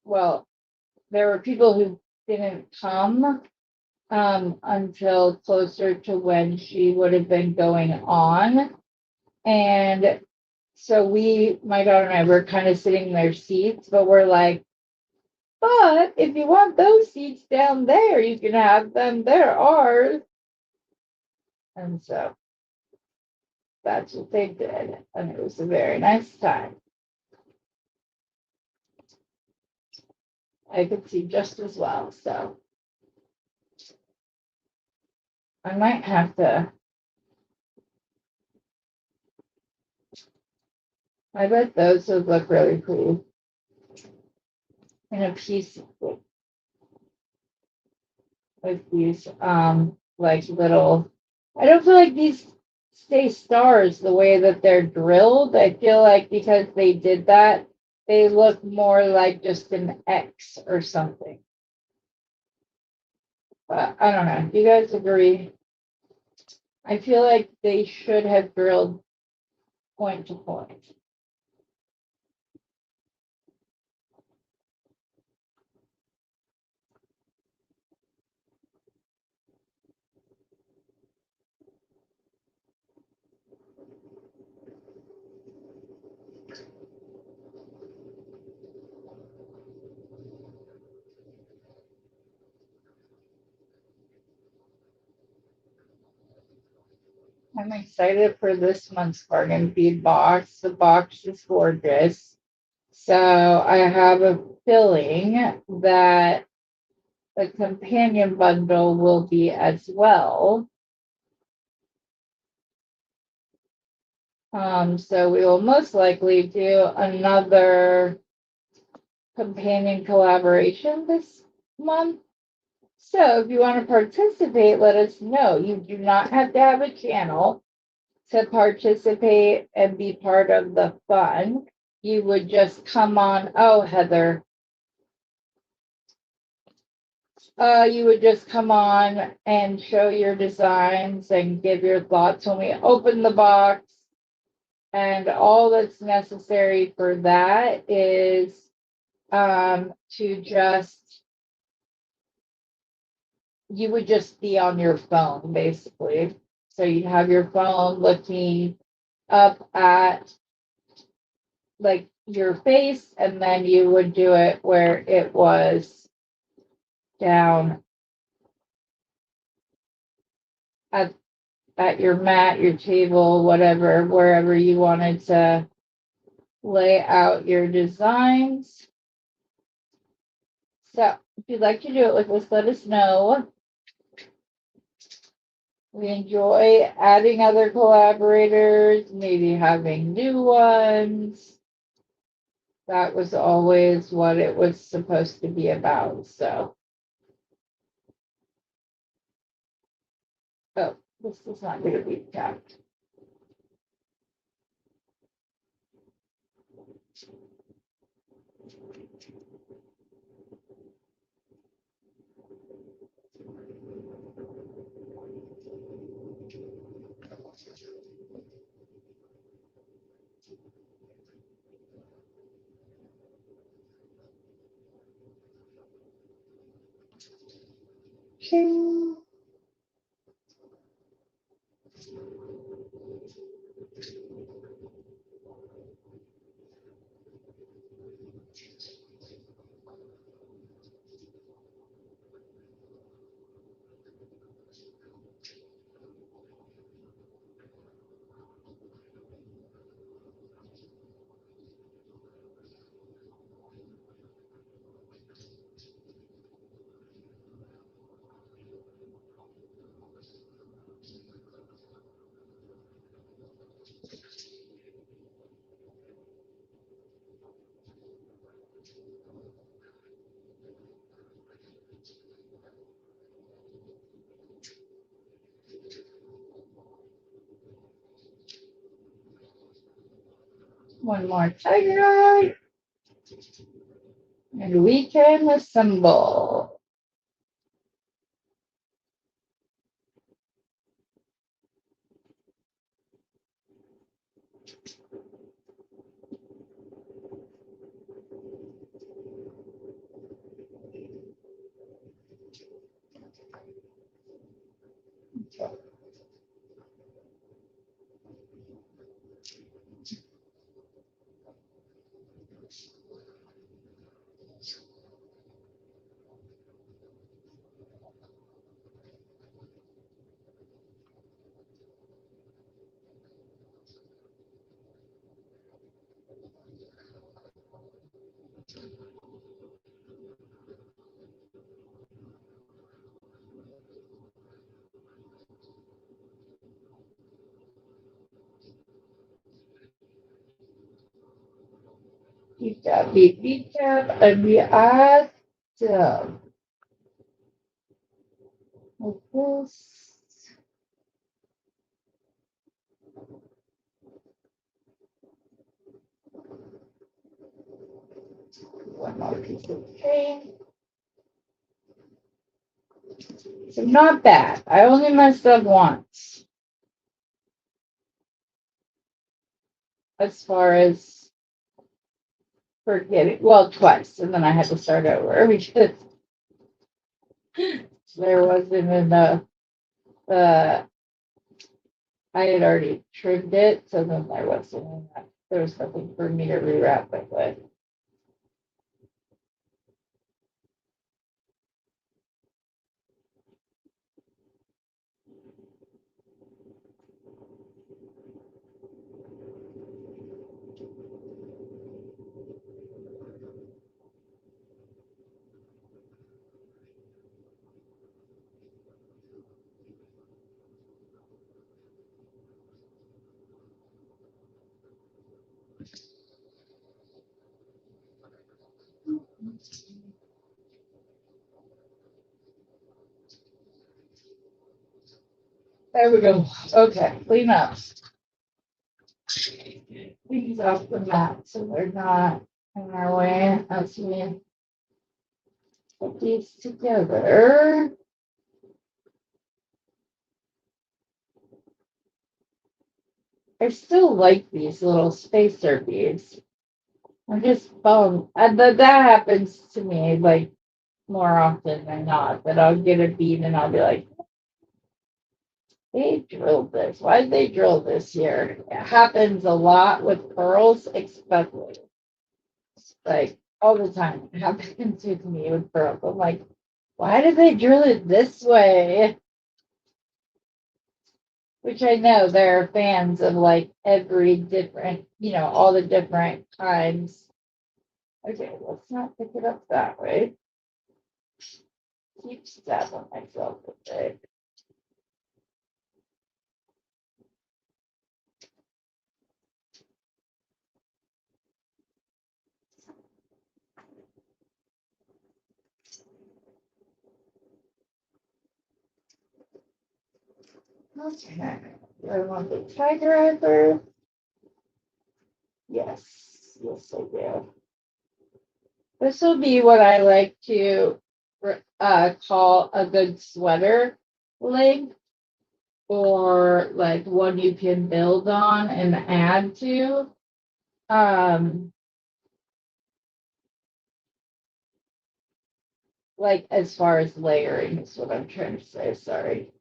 well, there were people who didn't come until closer to when she would have been going on. And so my daughter and I were kind of sitting in their seats, but we're like, but if you want those seats down there, you can have them. They're ours. And so that's what they did. And it was a very nice time. I could see just as well. So I might have to. I bet those would look really cool in a piece with these like little. I don't feel like these stay stars the way that they're drilled. I feel like because they did that, they look more like just an X or something. But I don't know. Do you guys agree? I feel like they should have drilled point to point. I'm excited for this month's bargain bead box. The box is gorgeous. So I have a feeling that the companion bundle will be as well. So we will most likely do another companion collaboration this month. So if you want to participate, let us know. You do not have to have a channel. to participate and be part of the fun, you would just come on. Oh, Heather. You would just come on and show your designs and give your thoughts when we open the box. And all that's necessary for that is to just, you would just be on your phone basically. So you'd have your phone looking up at like your face, and then you would do it where it was down at your mat, your table, whatever, wherever you wanted to lay out your designs. So if you'd like to do it with us, let us know. We enjoy adding other collaborators, maybe having new ones. That was always what it was supposed to be about. So, oh, this is not going to be tapped. Ching. One more tiger eye. And we can assemble. Kita bibikan lebih adem. This. One more piece of paint. So not bad. I only messed up once. As far as forgetting, well, twice, and then I had to start over because there wasn't enough. I had already trimmed it, so then there wasn't enough. There was nothing for me to rewrap it with. There we go. Okay, clean up. these off the mat so they're not in our way as we put these together. I still like these little spacer beads. I'm just bummed. And that happens to me like more often than not. That I'll get a bead and I'll be like, they drilled this. Why did they drill this here? It happens a lot with pearls, especially. Like all the time. It happens with me with pearls. I'm like, why did they drill it this way? Which I know there are fans of like every different, all the different kinds. Okay, let's not pick it up that way. Keep stabbing myself with it. Okay. Do I want the tiger either? Yes. Yes, I do. This will be what I like to call a good sweater length, or like one you can build on and add to. Like as far as layering is what I'm trying to say. Sorry.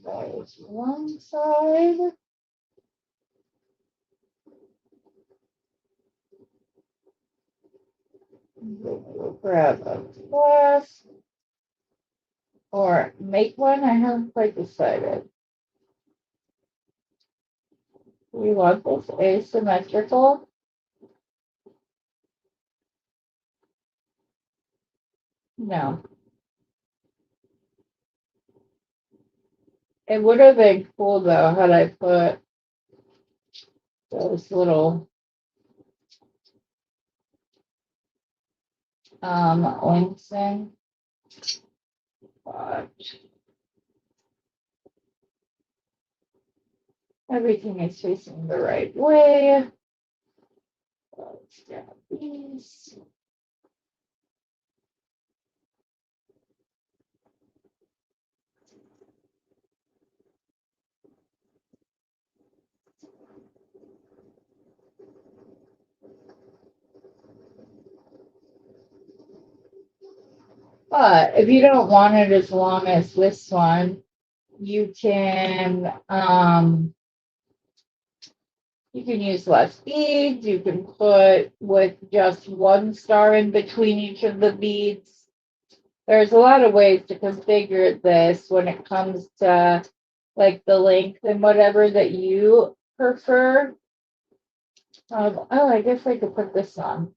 There's one side. We'll grab a glass or make one. I haven't quite decided. We want this asymmetrical. No. It would have been cool though had I put those little links in. But everything is facing the right way. Let's grab these. But if you don't want it as long as this one, you can use less beads. You can put with just one star in between each of the beads. There's a lot of ways to configure this when it comes to like the length and whatever that you prefer. Oh, I guess I could put this on.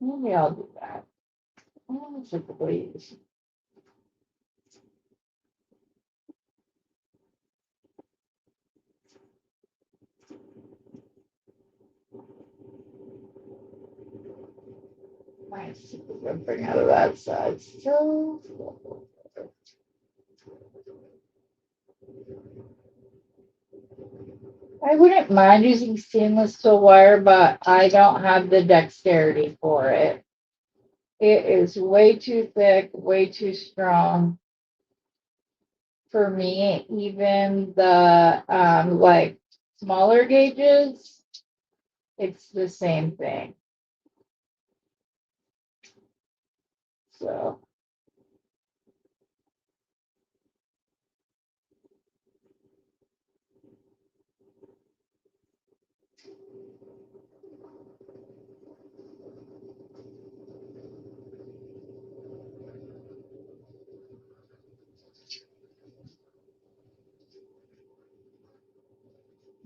Maybe I'll do that. Let's look at these. Nice. We're gonna bring out of that side. So I wouldn't mind using stainless steel wire, but I don't have the dexterity for it. It is way too thick, way too strong for me. Even the like smaller gauges, it's the same thing. So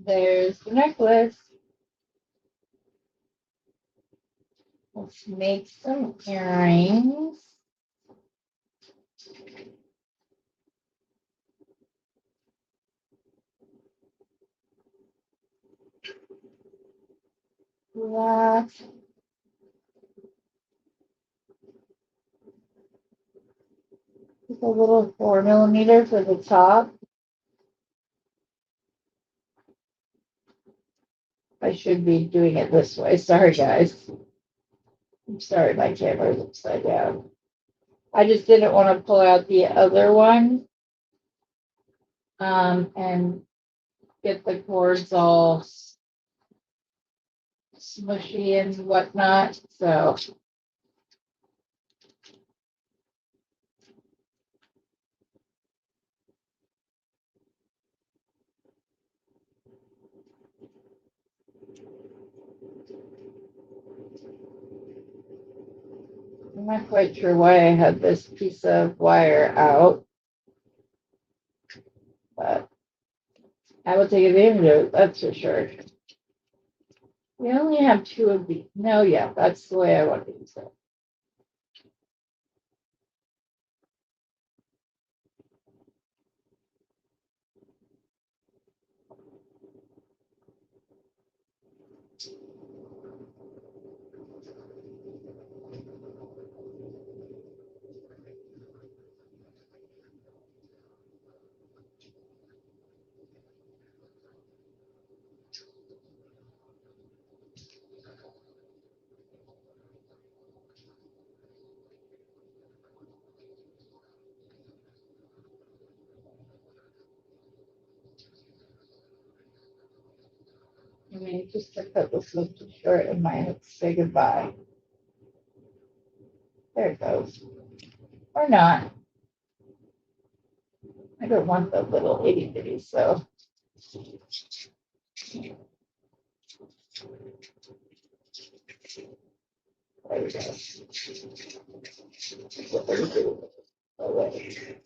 there's the necklace. Let's make some earrings. That. Just a little 4mm for the top. I should be doing it this way. Sorry, guys. I'm sorry, my camera's upside down. I just didn't want to pull out the other one and get the cords all smushy and whatnot. So I'm not quite sure why I had this piece of wire out, but I will take advantage of it, that's for sure. We only have 2 of these. No, yeah, that's the way I want to use it. I mean, just to cut this look too short and might have to say goodbye. There it goes. Or not. I don't want the little itty bitty, so. There we go. Away.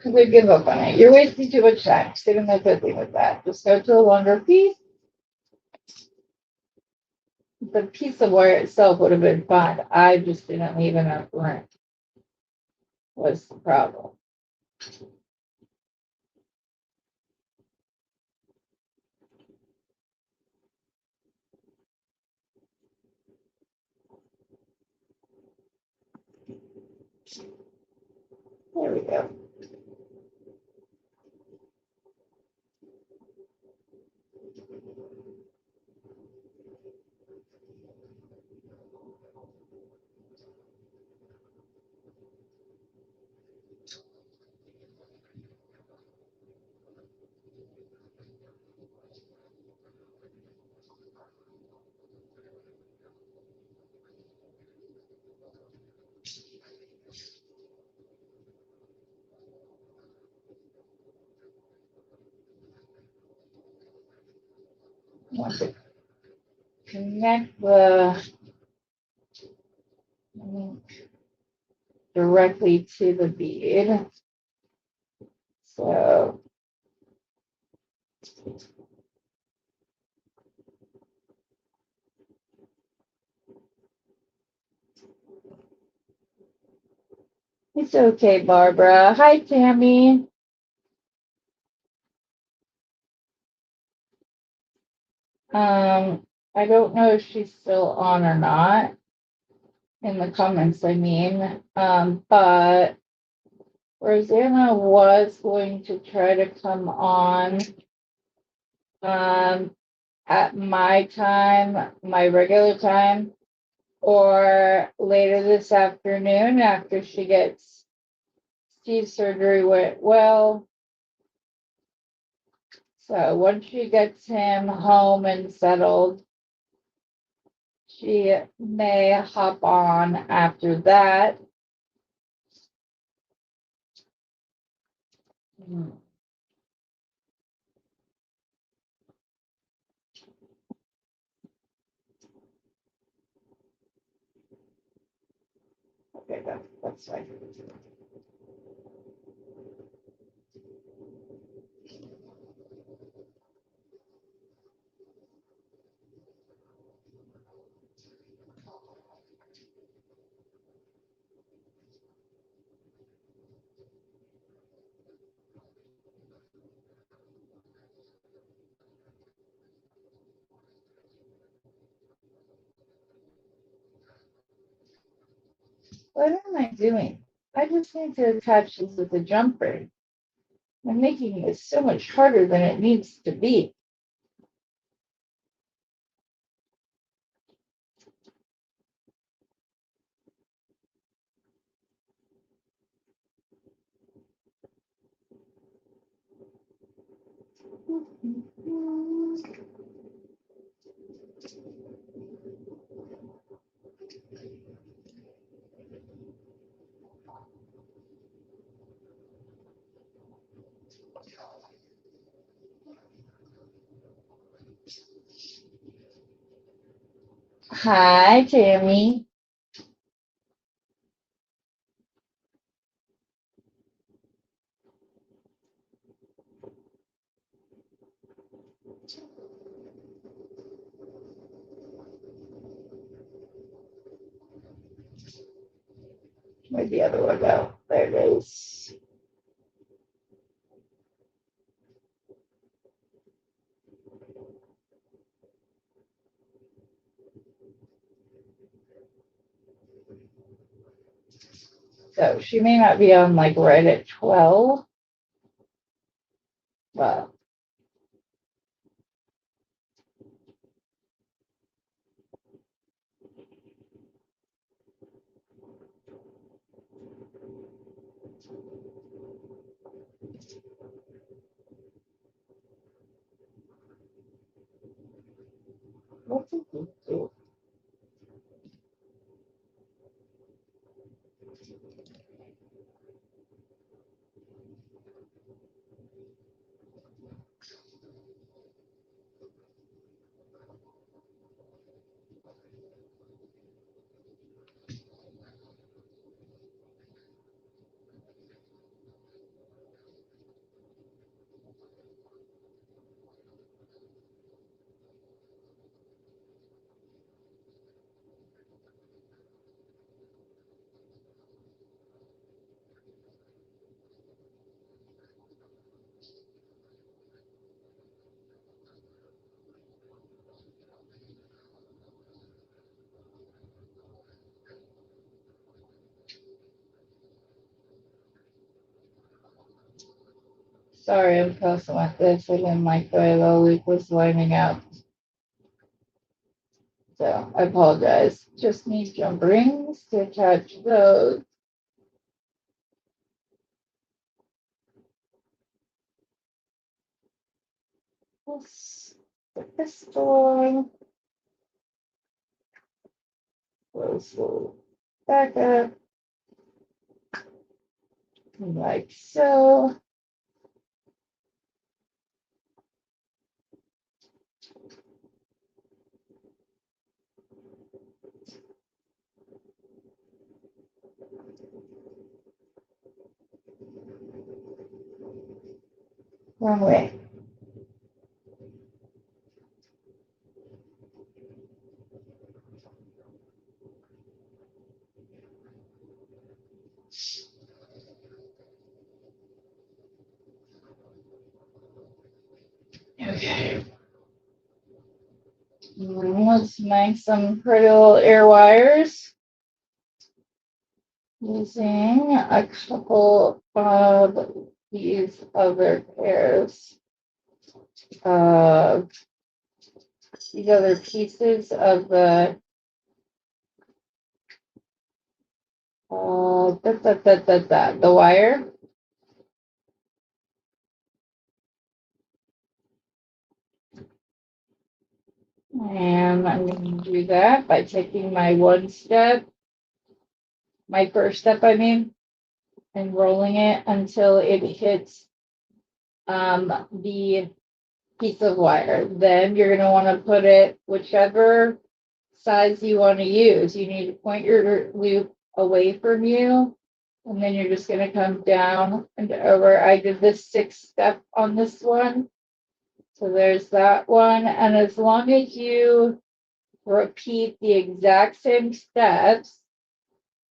We give up on it. You're wasting too much time. Sitting there fiddling with that. Just go to a longer piece. The piece of wire itself would have been fine. I just didn't leave enough room. Was the problem. There we go. Want to connect the directly to the bead. So it's okay, Barbara. Hi, Tammy. I don't know if she's still on or not in the comments, I mean. But Rosanna was going to try to come on at my time, my regular time, or later this afternoon after she gets Steve's surgery went well. So once she gets him home and settled, she may hop on after that. Okay, that's fine. What am I doing? I just need to attach this with a jumper. I'm making this so much harder than it needs to be. Hi, Tammy. Where'd the other one go? There it is. So she may not be on like right at 12, but what's it do? Sorry, I'm cussing like this. I didn't like the way the loop was lining up. So I apologize. Just need jump rings to attach those. Put this door. Close the back up. Like so. Wrong way. Okay. Let's make some pretty little air wires using a couple of these other pairs of these other pieces of the the wire. And I'm going to do that by taking my my first step, I mean, and rolling it until it hits the piece of wire. Then you're going to want to put it whichever size you want to use. You need to point your loop away from you, and then you're just going to come down and over. I did this 6-step on this one. So there's that one. And as long as you repeat the exact same steps,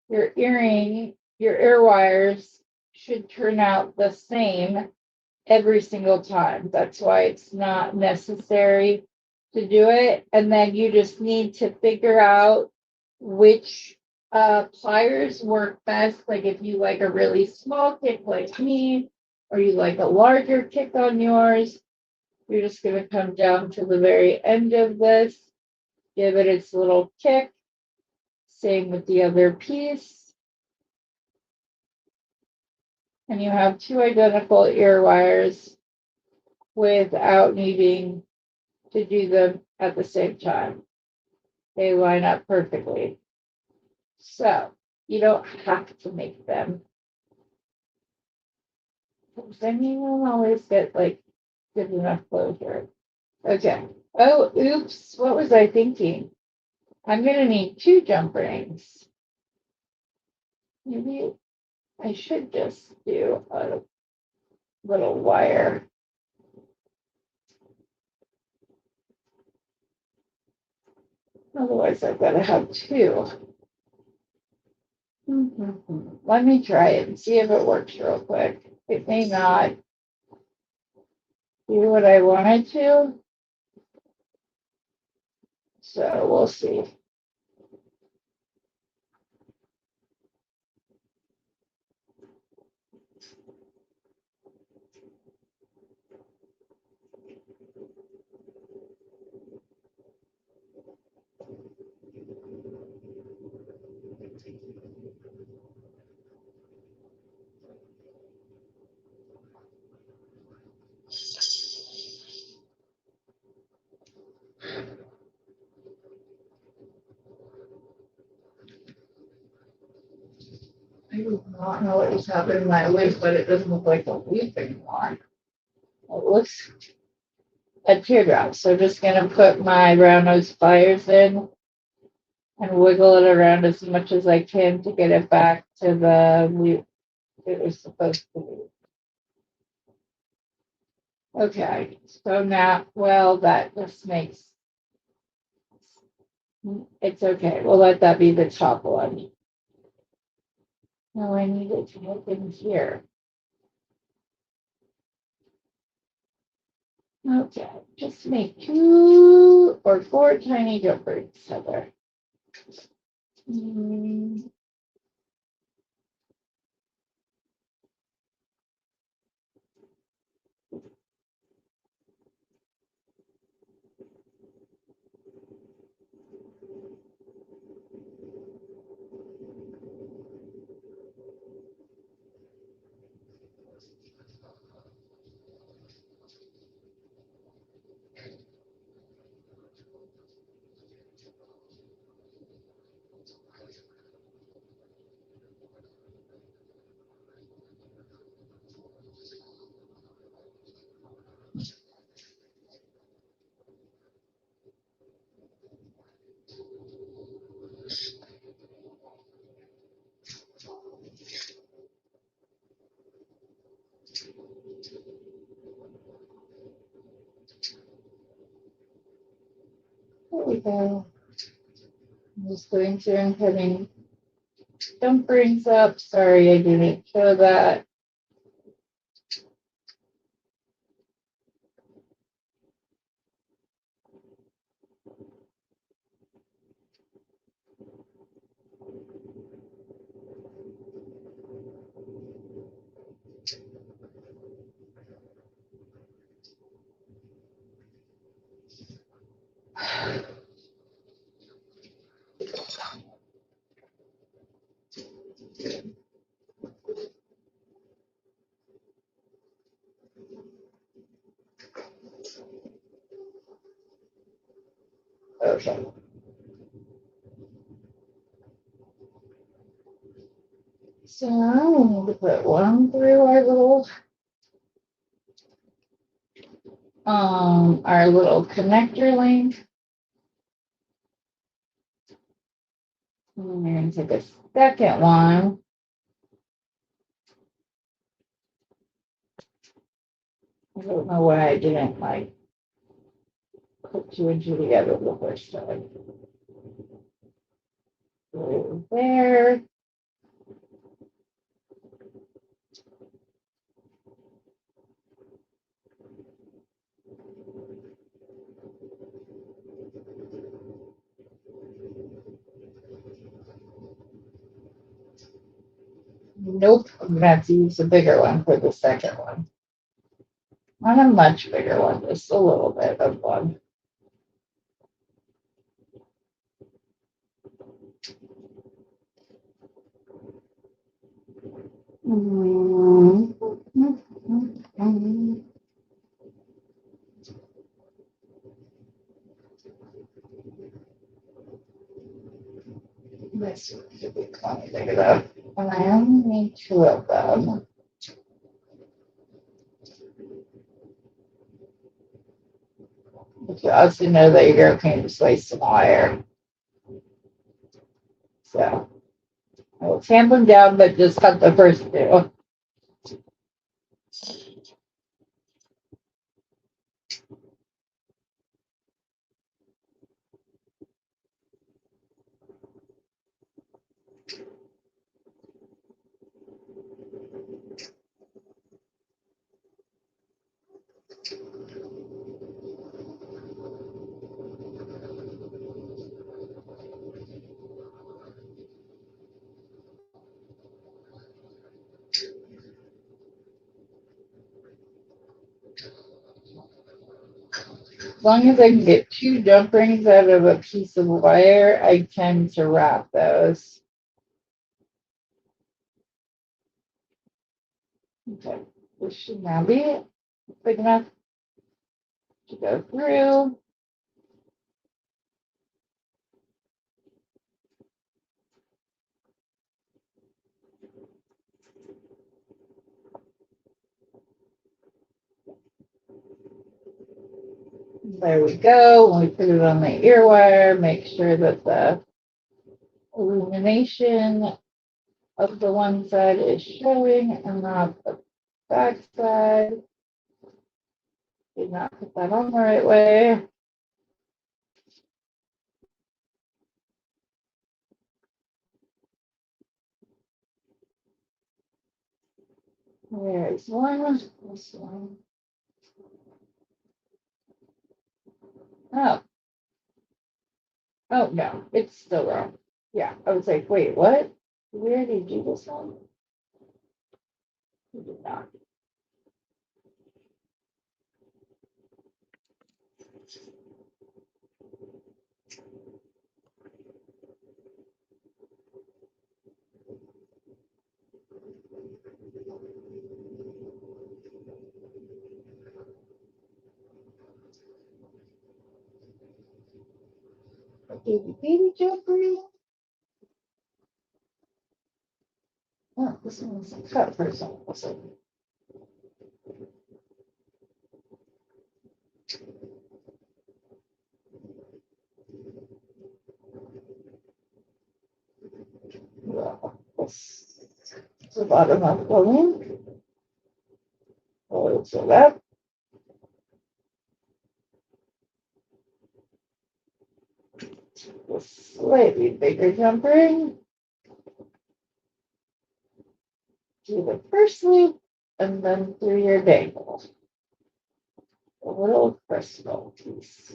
your ear wires should turn out the same every single time. That's why it's not necessary to do it. And then you just need to figure out which pliers work best. Like if you like a really small kick like me, or you like a larger kick on yours, you're just going to come down to the very end of this, give it its little kick. Same with the other piece. And you have 2 identical ear wires without needing to do them at the same time. They line up perfectly. So you don't have to make them. Then you won't always get like good enough closure. Okay. Oh, oops. What was I thinking? I'm going to need 2 jump rings. Maybe I should just do a little wire. Otherwise, I've got to have 2. Let me try it and see if it works real quick. It may not do what I wanted to. So we'll see. I do not know what is happening to my loop, but it doesn't look like a loop anymore. It looks a teardrop. So I'm just going to put my round nose pliers in and wiggle it around as much as I can to get it back to the loop it was supposed to be. Okay, so now, well, that just makes, it's okay. We'll let that be the top one. Now I need it to hook in here. Okay, just make 2 or 4 tiny jumpers, Heather. There we go. I'm just going through and putting jump rings up. Sorry, I didn't show that. Okay. So I need to put one through our little our little connector link. And we're going to take a second one. I don't know why I didn't like put two and two together the first time. There. Nope, I'm gonna have to use a bigger one for the second one. Not a much bigger one, just a little bit of one. This should be plenty big enough. And I only need two of them. But you also know that you're going to just waste some wire. So I will tamp them down, but just cut the first two. As long as I can get two jump rings out of a piece of wire, I tend to wrap those. Okay, this should now be big enough to go through. There we go. When we put it on the ear wire, make sure that the illumination of the one side is showing and not the back side. Did not put that on the right way. There's one. This one. Oh. Oh no, it's still wrong. Yeah, I was like, wait, what? Where did you do this one? You did not. Baby jumper. Oh, this one's cut for some reason. This is the bottom of the link. So that. A slightly bigger jumper. Do the first loop and then through your dangle. A little crystal piece.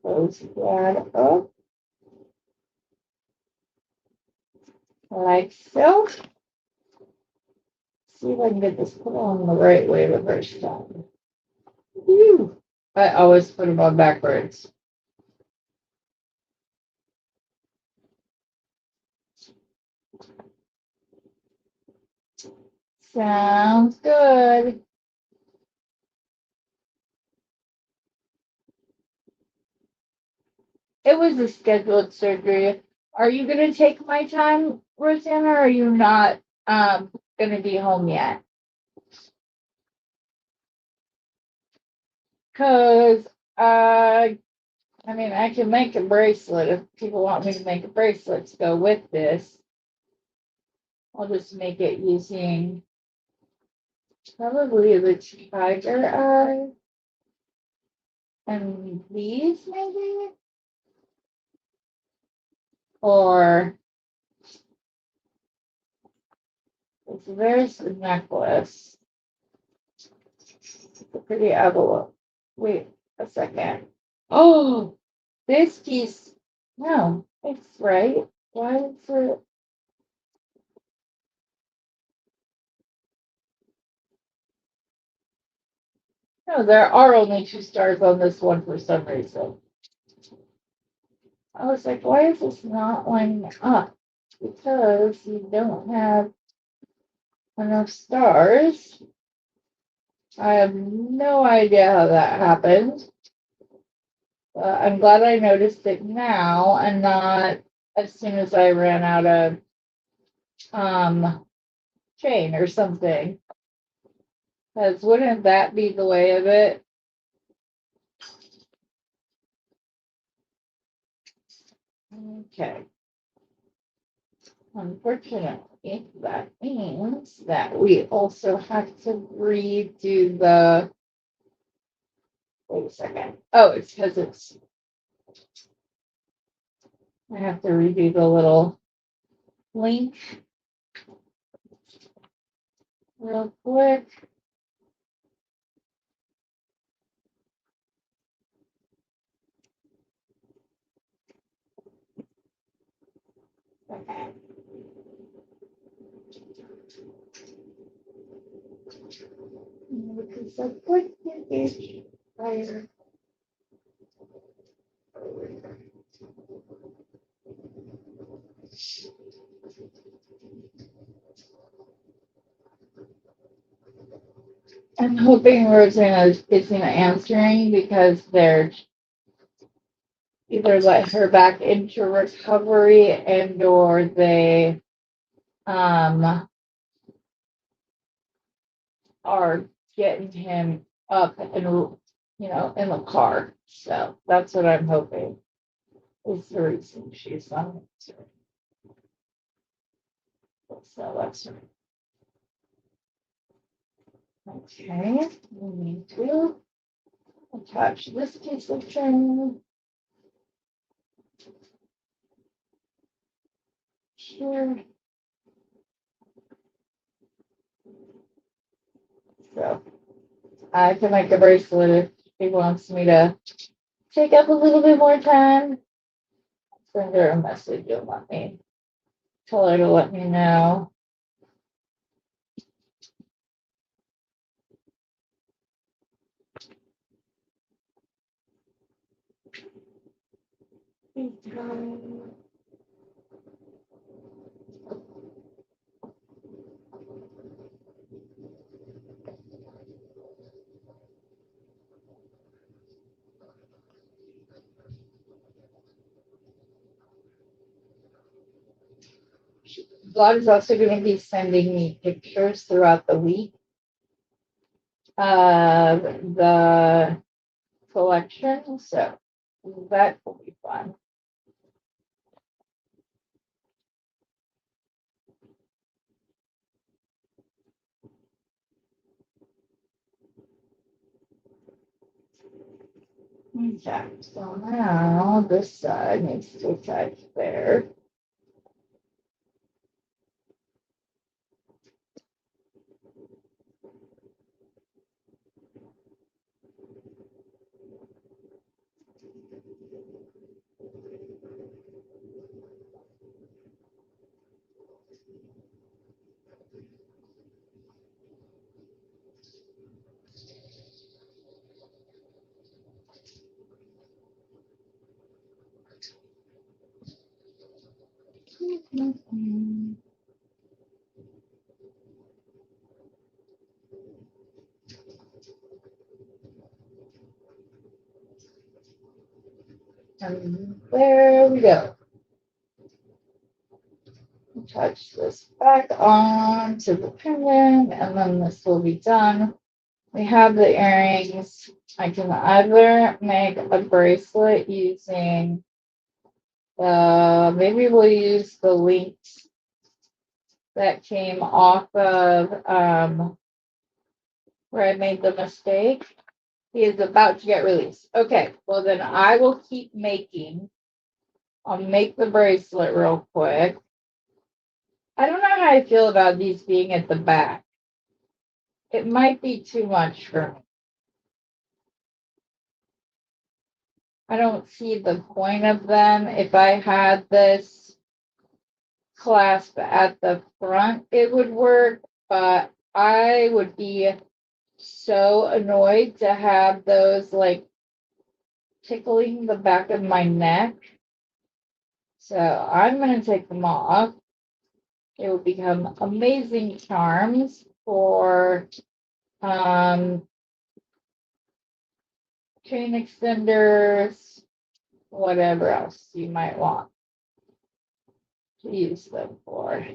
Close that up. Like so. See if I can get this put on the right way the first time. Whew. I always put them on backwards. Sounds good. It was a scheduled surgery. Are you going to take my time, Rosanna, or are you not going to be home yet? Because I mean, I can make a bracelet if people want me to make a bracelet to go with this. I'll just make it using probably the tiger eye and these maybe, or there's the necklace. It's a pretty envelope. Wait a second. Oh, this piece. No, it's right. Why is it? No, there are only 2 stars on this one for some reason. I was like, why is this not lining up? Because you don't have enough stars. I have no idea how that happened. I'm glad I noticed it now and not as soon as I ran out of chain or something. Because wouldn't that be the way of it? Okay. Unfortunately, that means that we also have to redo the. Wait a second. Oh, it's because it's. I have to redo the little link real quick. Okay. Because the quick is fire. I'm hoping Rosanna isn't answering because they're either let her back into recovery and or they are getting him up and in the car. So that's what I'm hoping is the reason she's not answering. So that's right. Okay, we need to attach this piece of chain here. So I can make a bracelet if he wants me to take up a little bit more time. Send her a message and let me tell her to let me know. Vlog is also going to be sending me pictures throughout the week of the collection, so that will be fun. Okay, so now this side needs to attach there. And there we go. Attach this back on to the pendant, and then this will be done. We have the earrings. I can either make a bracelet using maybe we'll use the links that came off of where I made the mistake. He is about to get released. Okay, well then I will keep making. I'll make the bracelet real quick. I don't know how I feel about these being at the back. It might be too much for me. I don't see the point of them. If I had this clasp at the front, it would work, but I would be so annoyed to have those like tickling the back of my neck. So I'm going to take them off. It will become amazing charms for chain extenders, whatever else you might want to use them for.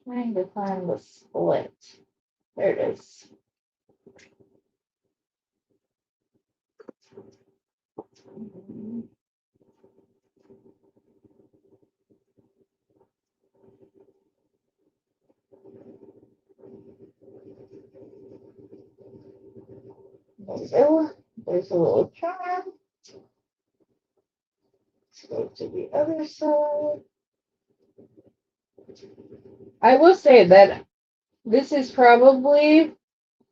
Trying to find the split. There it is. There's a little charm. Let's go to the other side. I will say that this is probably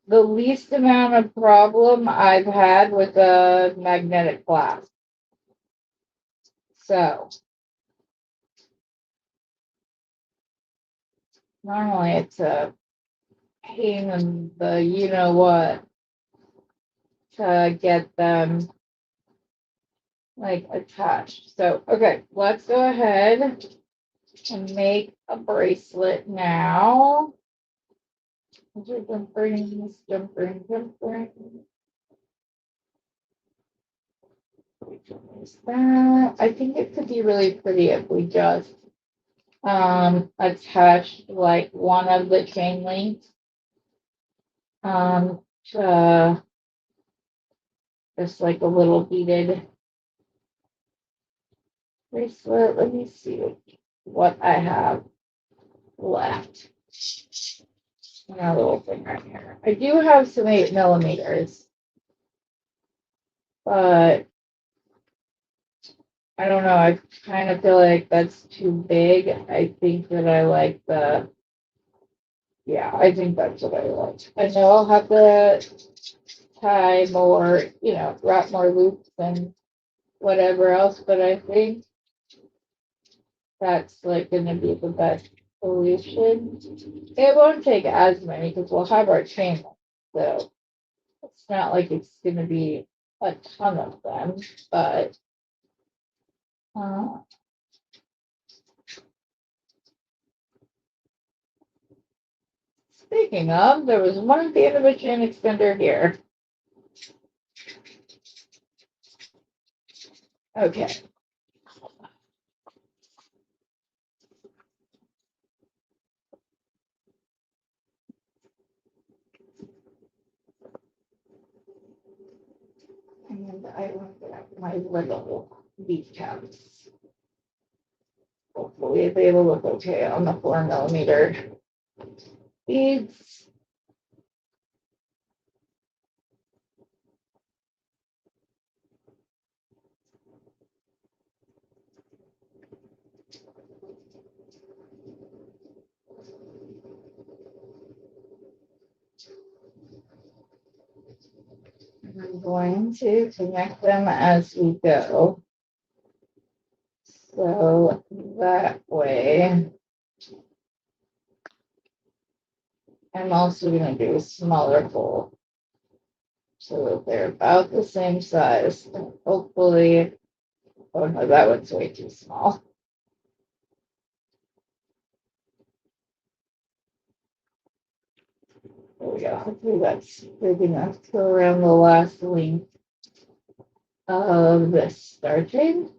the least amount of problem I've had with a magnetic clasp. So normally it's a pain in the you know what to get them like attached. So okay, let's go ahead and make a bracelet now. Jumping. That. I think it could be really pretty if we just attached like one of the chain links to just like a little beaded bracelet. Let me see what I have left. And a little thing right here. I do have some 8mm, but I don't know. I kind of feel like that's too big. I think that I like the, yeah, I think that's what I like. I know I'll have to tie more, wrap more loops and whatever else, but I think that's like going to be the best solution. It won't take as many because we'll have our chain, so it's not like it's going to be a ton of them, but speaking of, there was one at the end of a chain extender here. Okay. And I want to get my little bead caps. Hopefully they will look okay on the 4mm beads. I'm going to connect them as we go. So that way, I'm also going to do a smaller hole so that they're about the same size. Hopefully, oh no, that one's way too small. There we go. Hopefully that's big enough to go around the last length of this star chain.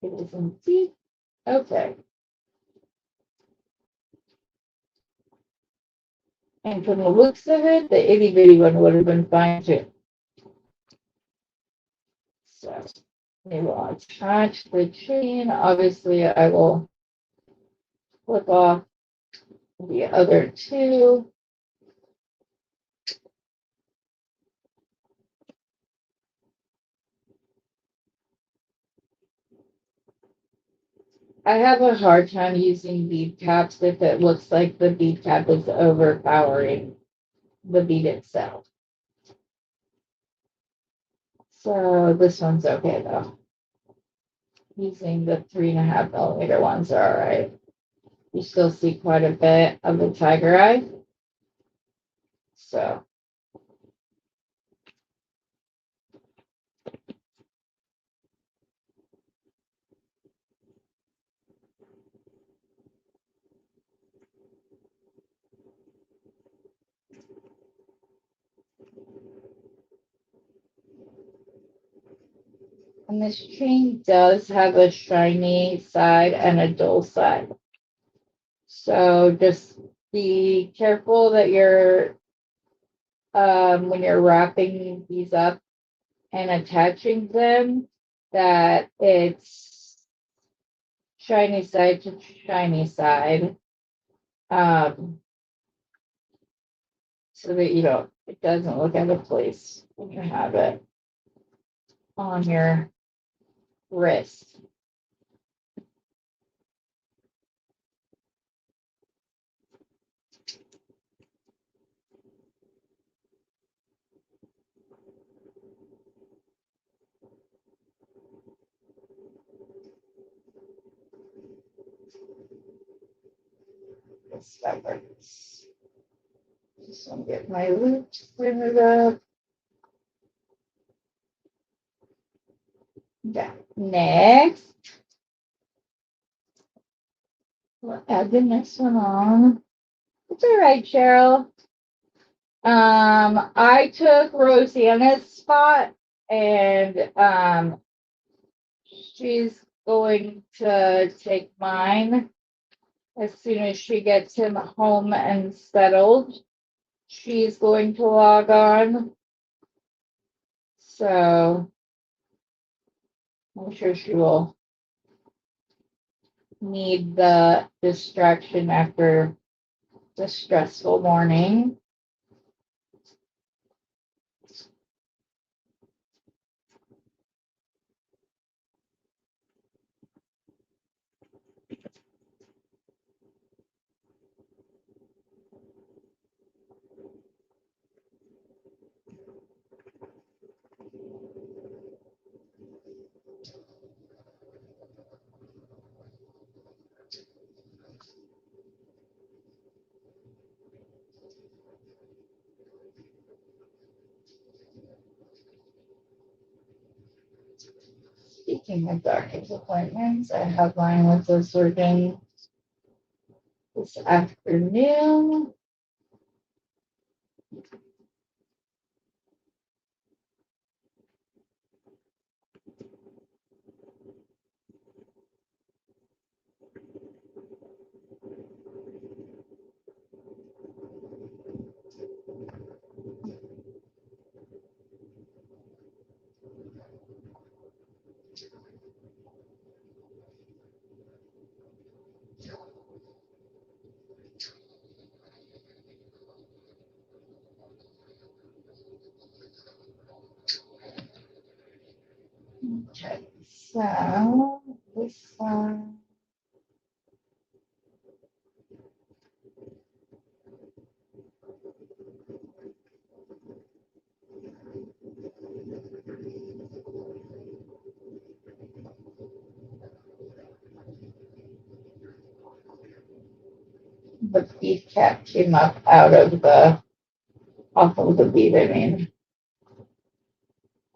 It is indeed. Okay. And from the looks of it, the itty bitty one would have been fine too. So we will attach the chain. Obviously, I will flip off the other two. I have a hard time using bead caps if it looks like the bead cap is overpowering the bead itself. So this one's okay though. Using the 3.5mm ones are all right. You still see quite a bit of the tiger eye. So and this chain does have a shiny side and a dull side. So just be careful that you're when you're wrapping these up and attaching them, that it's shiny side to shiny side. So that you don't, it doesn't look out of place when you have it on your wrist. That works. Just want to get my loops printed up. Yeah. Next, we'll add the next one on. It's all right, Cheryl. I took Rosanna's spot, and she's going to take mine as soon as she gets him home and settled. She's going to log on. So I'm sure she will need the distraction after the stressful morning. Speaking of doctor's appointments, I have mine with the surgeon this afternoon. Okay, so this one. The bead cap came up out of the off of the bead, I mean.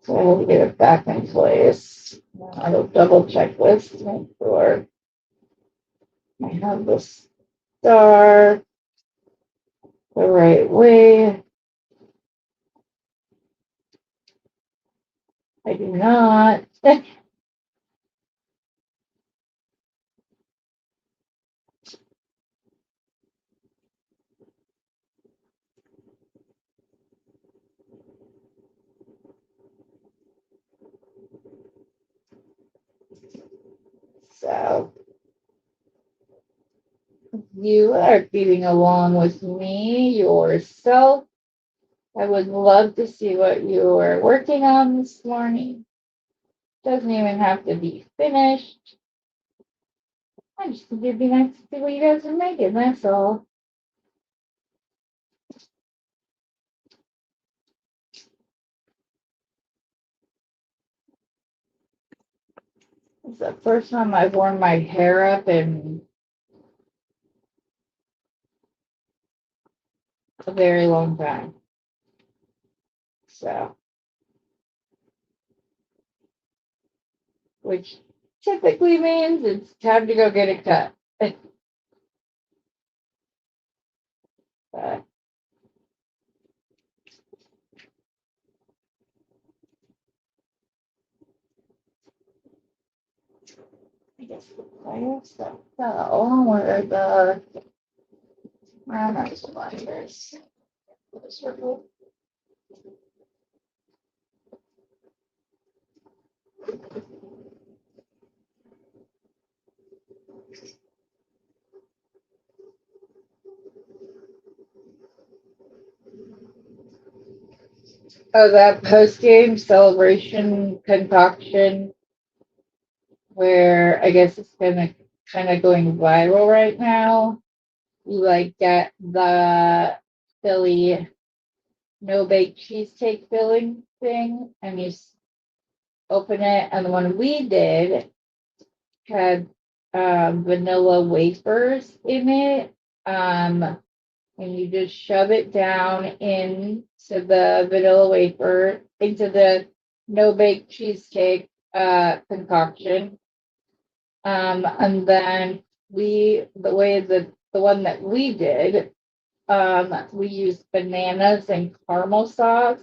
So I will get it back in place. I will double check this to make sure I have the star the right way. I do not. You are feeding along with me yourself. I would love to see what you are working on this morning. Doesn't even have to be finished. I just think it'd be nice to see what you guys are making, that's all. It's the first time I've worn my hair up in a very long time. So, which typically means it's time to go get it cut. But I guess the player stuff fell where are my sliders? Oh, that post game celebration concoction where I guess it's kind of going viral right now. You like get the Philly no bake cheesecake filling thing, and you open it, and the one we did had vanilla wafers in it. And you just shove it down into the vanilla wafer, into the no bake cheesecake concoction. And then the way that the one that we did, we used bananas and caramel sauce,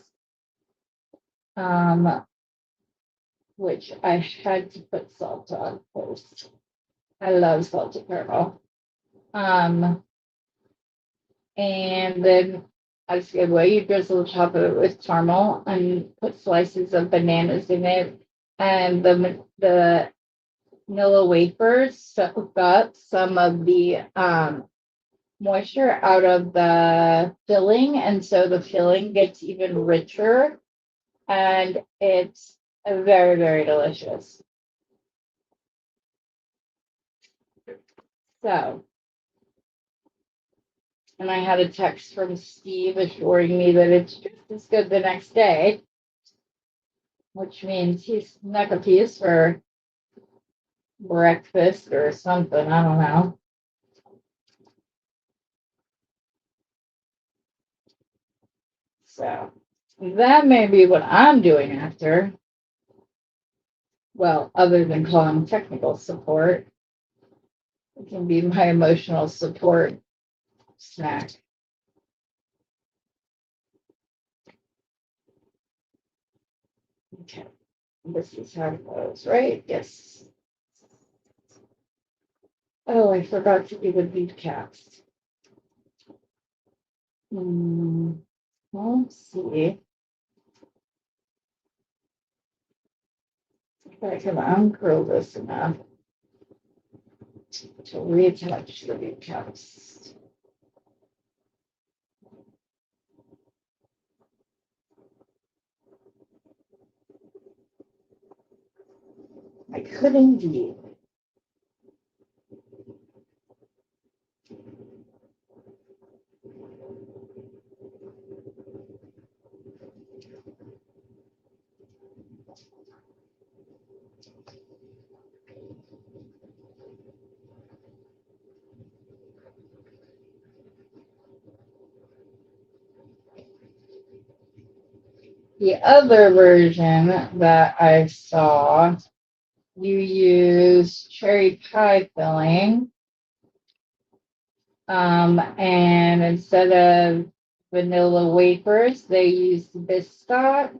which I had to put salt on first. I love salted caramel. And then I said, well, you drizzle the top of it with caramel and put slices of bananas in it. And the vanilla wafers soak up some of the moisture out of the filling. And so the filling gets even richer. And it's very, very delicious. So, and I had a text from Steve assuring me that it's just as good the next day, which means he's snuck a piece for breakfast or something. I don't know. So that may be what I'm doing after. Well, other than calling technical support, it can be my emotional support snack. Okay, this is how it goes, right? Yes. Oh, I forgot to do the bead caps. Let's see if I can uncurl this enough to reattach the bead caps. I could indeed. The other version that I saw, you use cherry pie filling. And instead of vanilla wafers, they use biscuit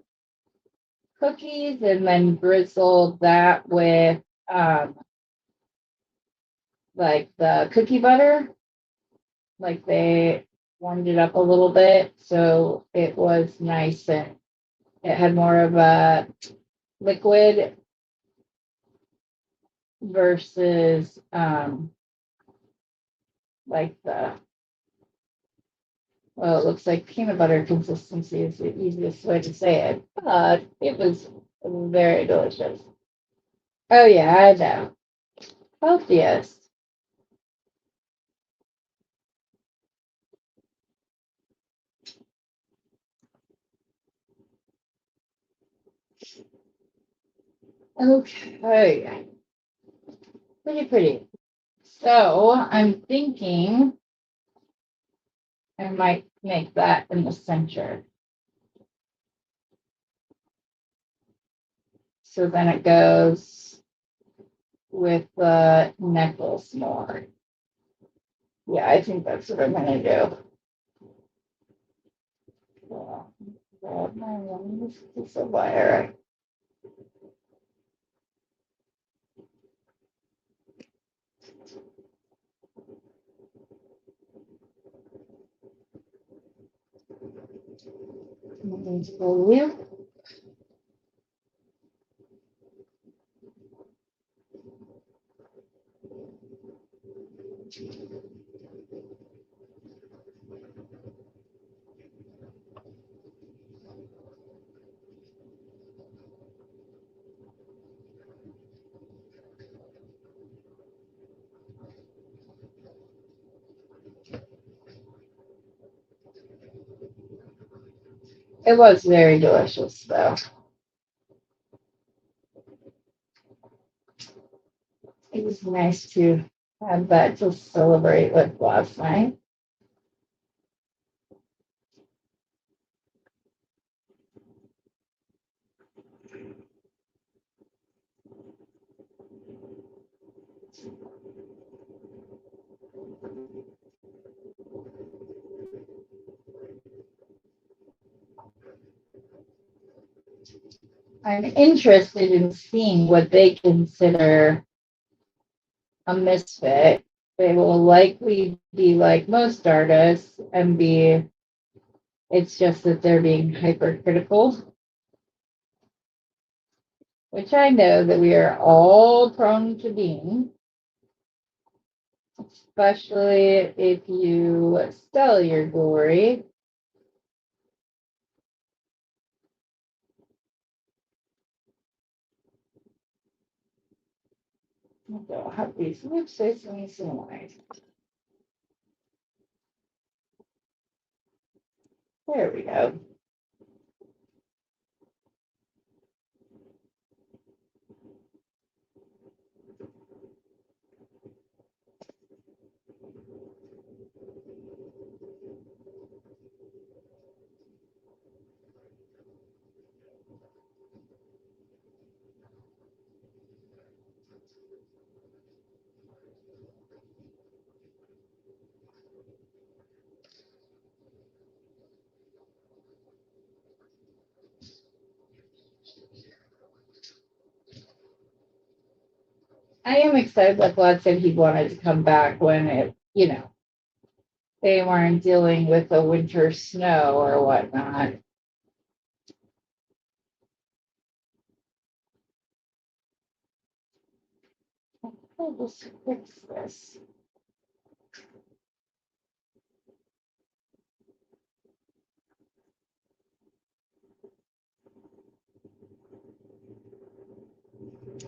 cookies and then drizzle that with like the cookie butter. Like they warmed it up a little bit, so it was nice and it had more of a liquid versus like well, it looks like peanut butter consistency is the easiest way to say it, but it was very delicious. Oh yeah, I know. Healthiest. Okay. Pretty. So I'm thinking I might make that in the center. So then it goes with the necklace more. Yeah, I think that's what I'm gonna do. Grab my one piece of wire. I'm going to go here. It was very delicious, though. It was nice to have that to celebrate with last night. I'm interested in seeing what they consider a misfit. They will likely be like most artists and be, it's just that they're being hypercritical, which I know that we are all prone to being, especially if you sell your jewelry. I don't have these lipsticks in the same way. There we go. I am excited that Vlad said he wanted to come back when they weren't dealing with the winter snow or whatnot. I'll just fix this.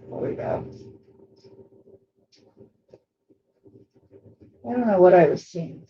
There we go. I don't know what I was seeing.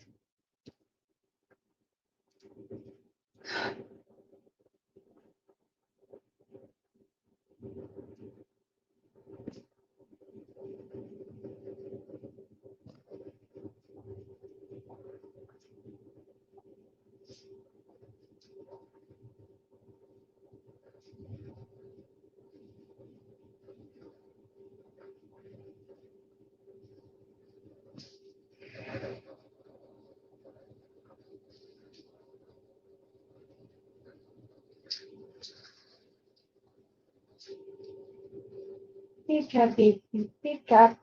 Beep, cat.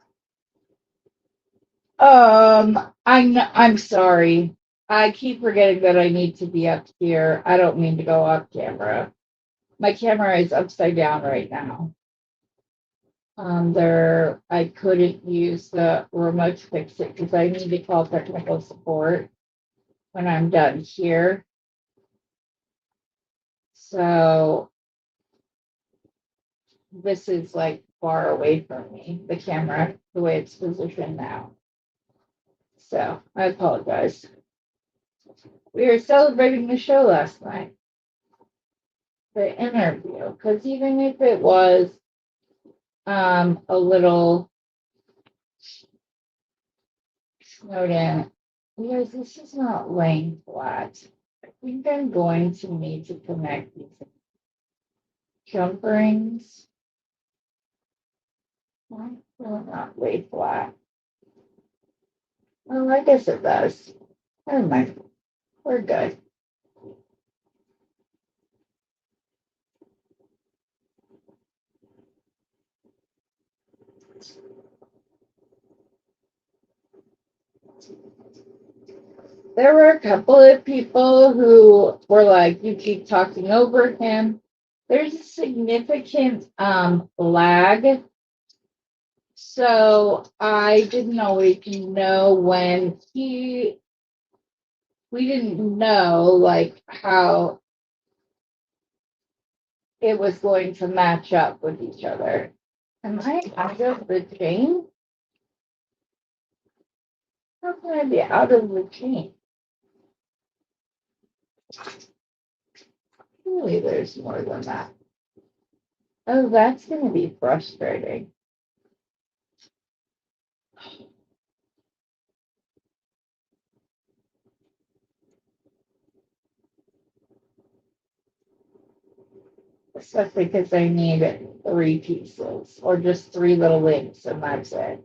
I'm sorry. I keep forgetting that I need to be up here. I don't mean to go off camera. My camera is upside down right now. There, I couldn't use the remote to fix it because I need to call technical support when I'm done here. So this is like far away from me, the camera, the way it's positioned now. So I apologize. We were celebrating the show last night, the interview, because even if it was a little snowed in, because this is not laying flat. I think I'm going to need to connect these jump rings. Why will it not lay flat? Well, I guess it does. Never mind. We're good. There were a couple of people who were like, you keep talking over him. There's a significant lag. So I didn't always know when we didn't know like how it was going to match up with each other. Am I out of the chain? How can I be out of the chain? Surely there's more than that. Oh, that's going to be frustrating. Especially because I need 3 pieces or just 3 little links and that's it.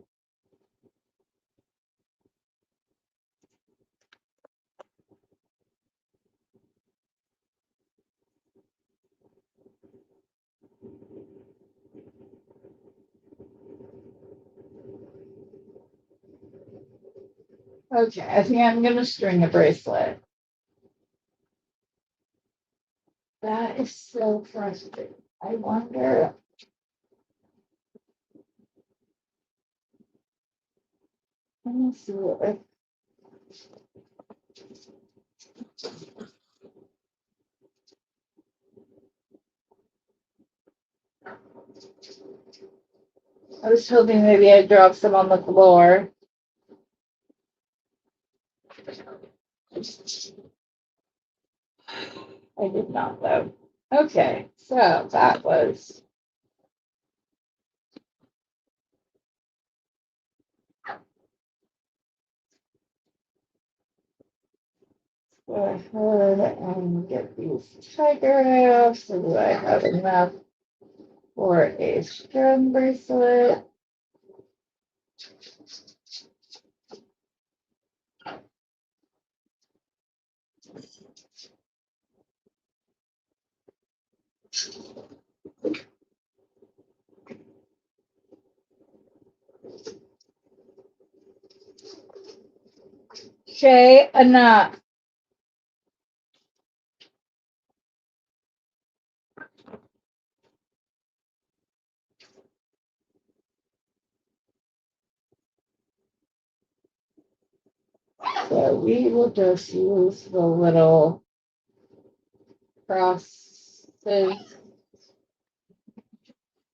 Okay, I think I'm going to string a bracelet. That is so frustrating. I wonder. Let me see what I was hoping maybe I'd drop some on the floor. I did not though. Okay, so that was go ahead and get these tiger out so that I have enough for a string bracelet. Shay, enough. So we will just use the little crosses.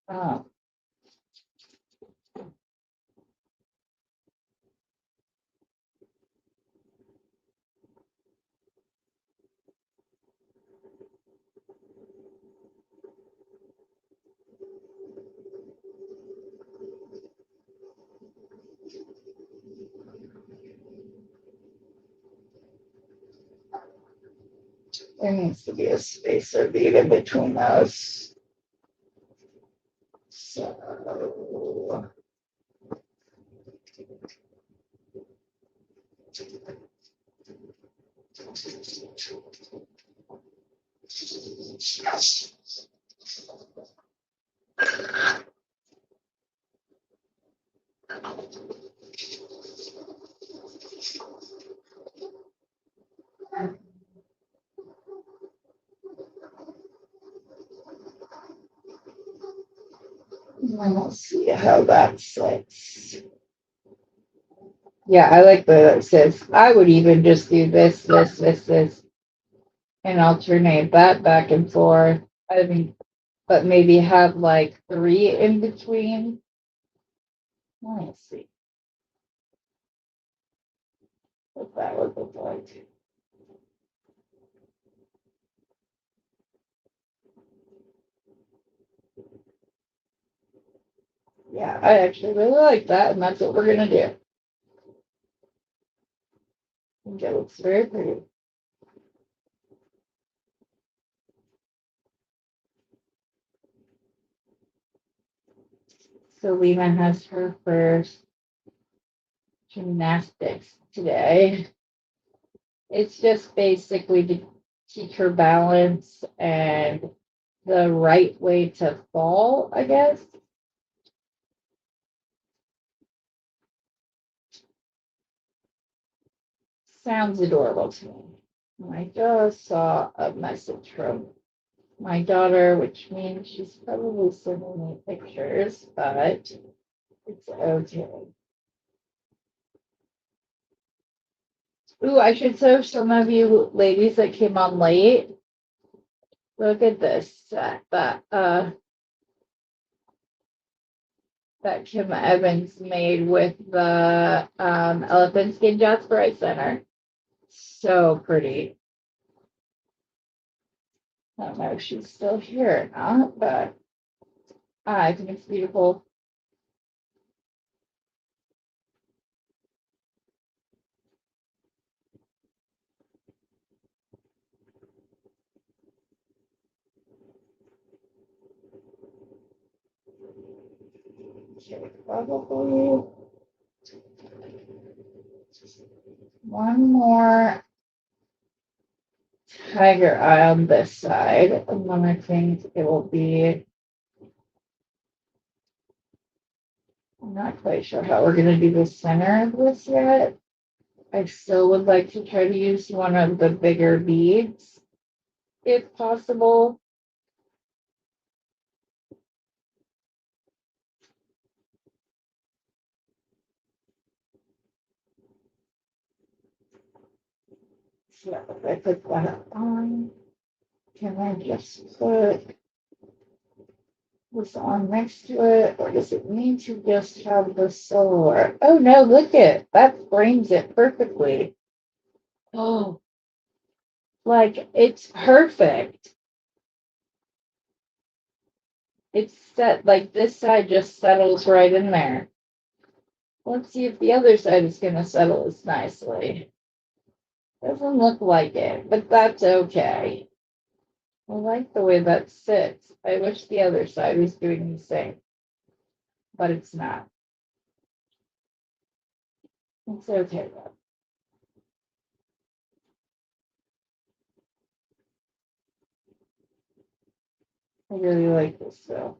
Oh. There needs to be a spacer bead in between those. So Let's see how that sits. Yeah, I like the way that says. I would even just do this, and alternate that back and forth. I mean, but maybe have like 3 in between. Let's see what that would look like. Yeah, I actually really like that, and that's what we're gonna do. I think it looks very pretty. So Lena has her first gymnastics today. It's just basically to teach her balance and the right way to fall, I guess. Sounds adorable to me. I just saw a message from my daughter, which means she's probably sending me pictures, but it's okay. Ooh, I should show some of you ladies that came on late. Look at this set that Kim Evans made with the elephant skin Jasper I sent her. So pretty. I don't know if she's still here or not, but I think it's beautiful. Okay, probably one more tiger eye on this side, and then I think it will be. I'm not quite sure how we're going to do the center of this yet. I still would like to try to use one of the bigger beads, if possible. So if I put that on, can I just put this on next to it, or does it need to just have the silver? Oh no, look it, that frames it perfectly. Oh, like it's perfect. It's set, like this side just settles right in there. Let's see if the other side is going to settle as nicely. Doesn't look like it, but that's okay. I like the way that sits. I wish the other side was doing the same, but it's not. It's okay though. I really like this though.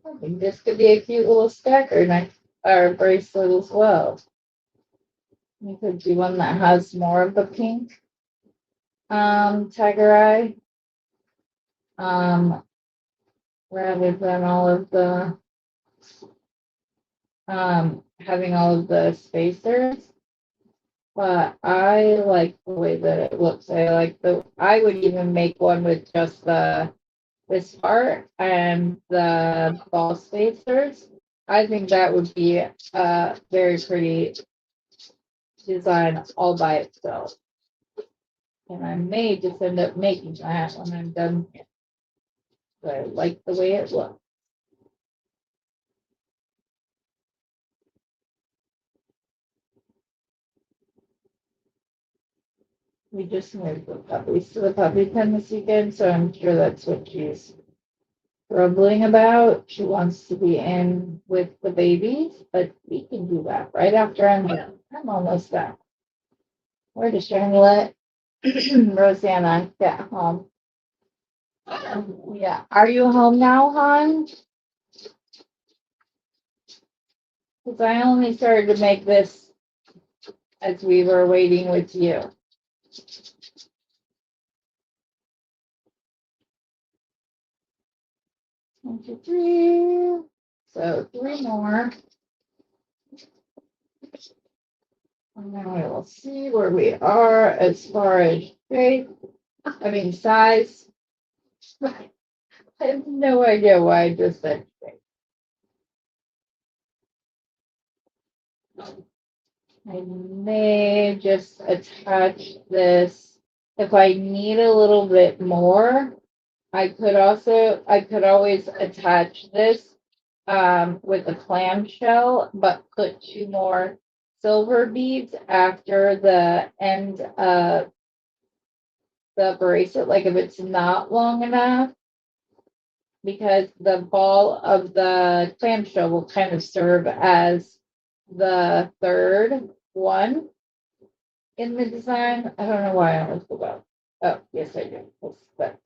I think this could be a cute little stacker neck or bracelet as well. You could do one that has more of the pink tiger eye rather than all of the having all of the spacers. But I like the way that it looks. I would even make one with just this part and the ball spacers. I think that would be a very pretty design all by itself. And I may just end up making that when I'm done here. But I like the way it looks. We just moved the puppies to the puppy pen this weekend, so I'm sure that's what she's grumbling about. She wants to be in with the babies, but we can do that right after I'm done. I'm almost done. We're just trying to let Rosanna get home. Yeah. Are you home now, hon? Because I only started to make this as we were waiting with you. 1, 2, 3. So 3 more. And then we will see where we are as far as shape. I mean size. I have no idea why I just said shape. I may just attach this. If I need a little bit more, I could always attach this with a clamshell, but put 2 more silver beads after the end of the bracelet, like if it's not long enough, because the ball of the clamshell will kind of serve as the third one in the design. I don't know why I almost forgot. Oh, yes, I do. But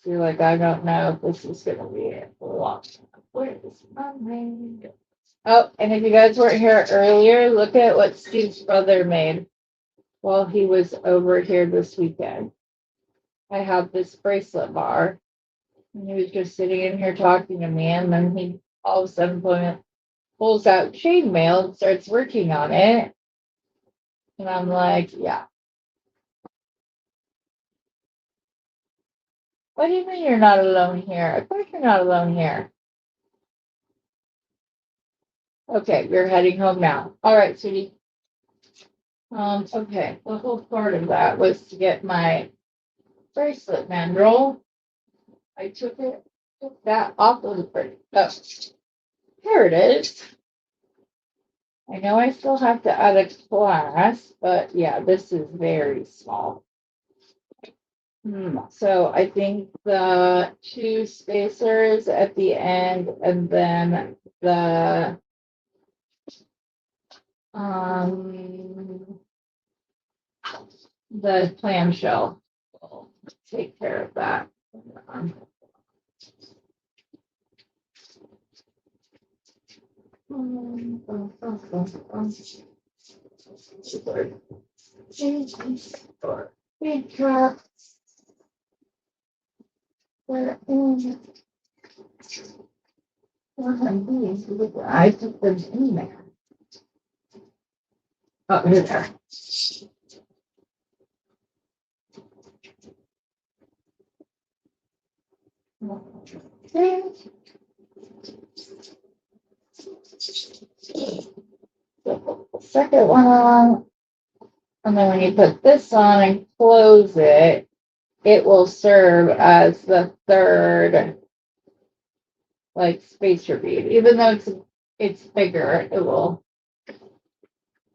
see, like, I don't know if this is going to be a long. Where is my ring? Oh, and if you guys weren't here earlier, look at what Steve's brother made while he was over here this weekend. I have this bracelet bar, and he was just sitting in here talking to me, and then he all of a sudden pulls out chainmail and starts working on it. And I'm like, yeah. What do you mean you're not alone here? Of course you're not alone here. Okay, you're heading home now. All right, sweetie. Okay, the whole part of that was to get my bracelet mandrel. I took that off of the pretty. Oh, here it is. I know I still have to add a class, but yeah, this is very small. So I think the 2 spacers at the end and then the clamshell will take care of that. I took them in there. Oh, here they are. Second one on, and then when you put this on and close it, it will serve as the third, like, spacer bead. Even though it's bigger, it will.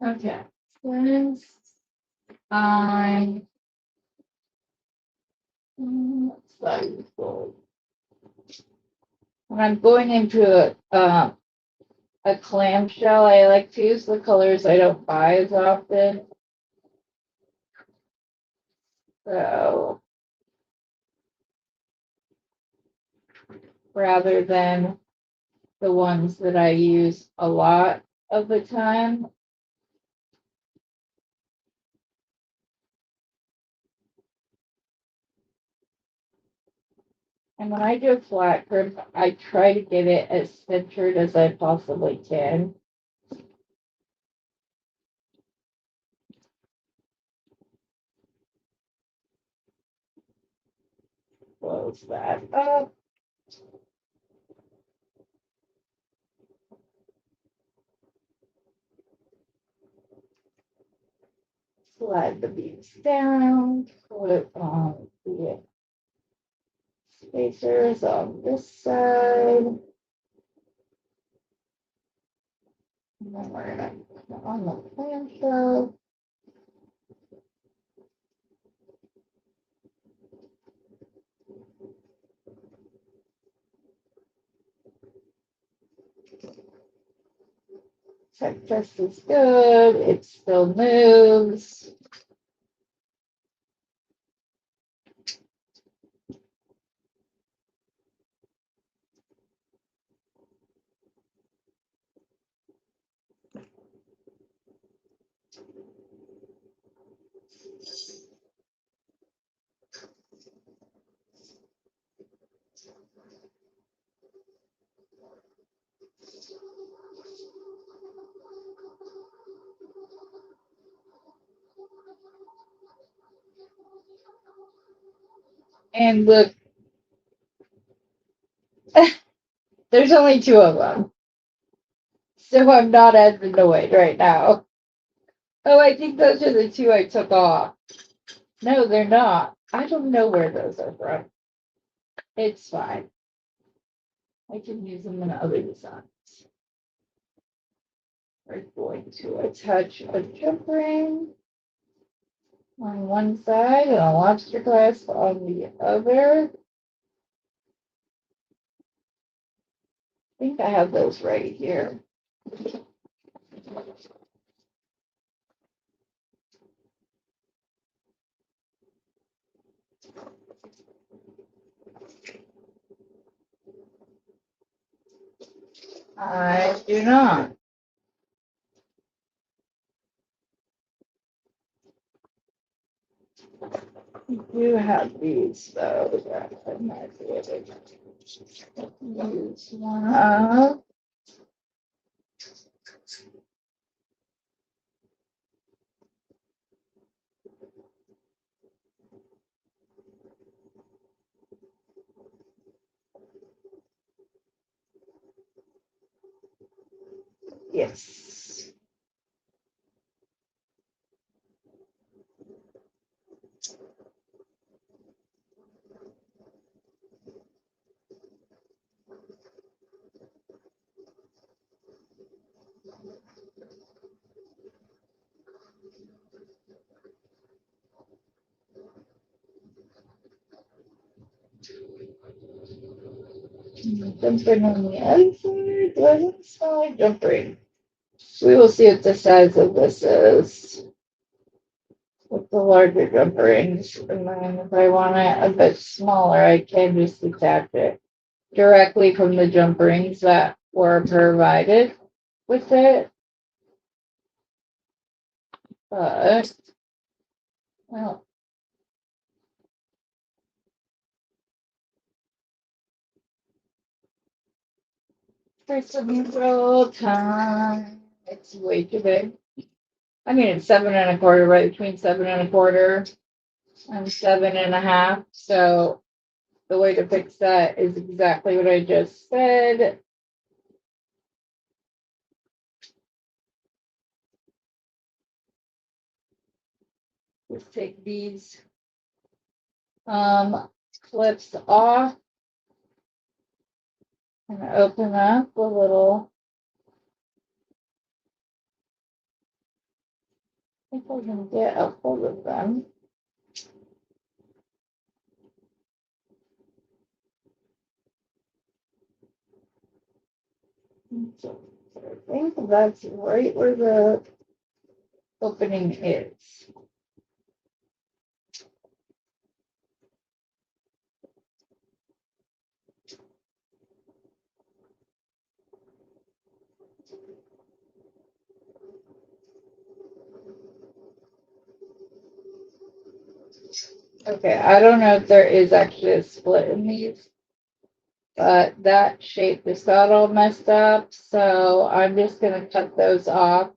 Okay. I when I'm going into a clamshell, I like to use the colors I don't buy as often. So rather than the ones that I use a lot of the time. And when I do a flat grip, I try to get it as centered as I possibly can. Close that up. Slide the beads down. Put on the spacers on this side. And then we're gonna put on the clamshell. Tech test is good. It still moves. And look, there's only two of them. So I'm not as annoyed right now. Oh, I think those are the two I took off. No, they're not. I don't know where those are from. It's fine. I can use them in other designs. We're going to attach a jump ring on one side and a lobster clasp on the other. I think I have those right here. I do not. I do have these though that I might be able to use one of. Yes. Jumping on the other side. Doesn't smell like jumping. We will see what the size of this is with the larger jump rings. And then if I want it a bit smaller, I can just attach it directly from the jump rings that were provided with it. But, well, for some real time, it's way too big. I mean, it's 7 1/4, right between 7 1/4 and 7 1/2. So the way to fix that is exactly what I just said. Just take these clips off and open up a little. I think I can get a hold of them. So I think that's right where the opening is. Okay, I don't know if there is actually a split in these, but that shape just got all messed up. So I'm just going to cut those off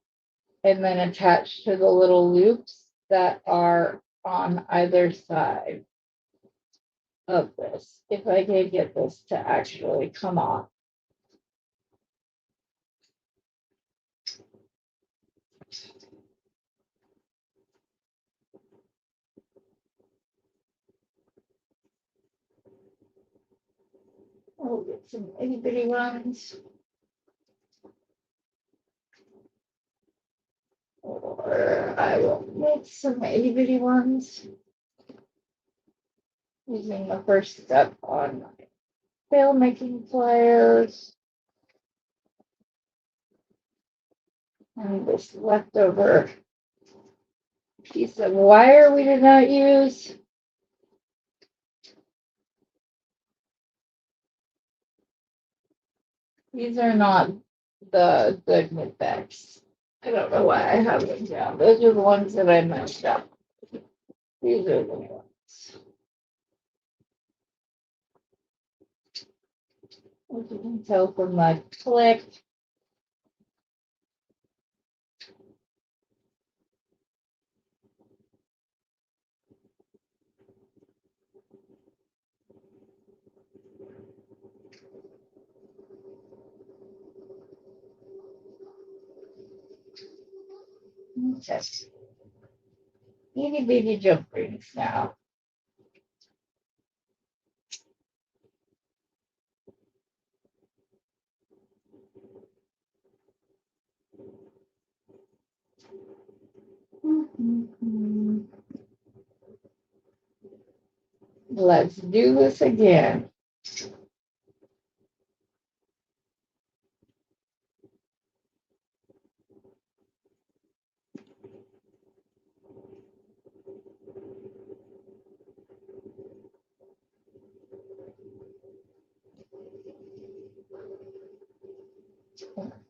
and then attach to the little loops that are on either side of this, if I can get this to actually come off. I'll get some itty bitty ones. Or I will make some itty bitty ones using the first step on my fail making pliers. And this leftover piece of wire we did not use. These are not the good mid-backs. I don't know why I have them down. Those are the ones that I messed up. These are the ones. As you can tell from my click. Okay. Itty bitty jump rings now. Let's do this again.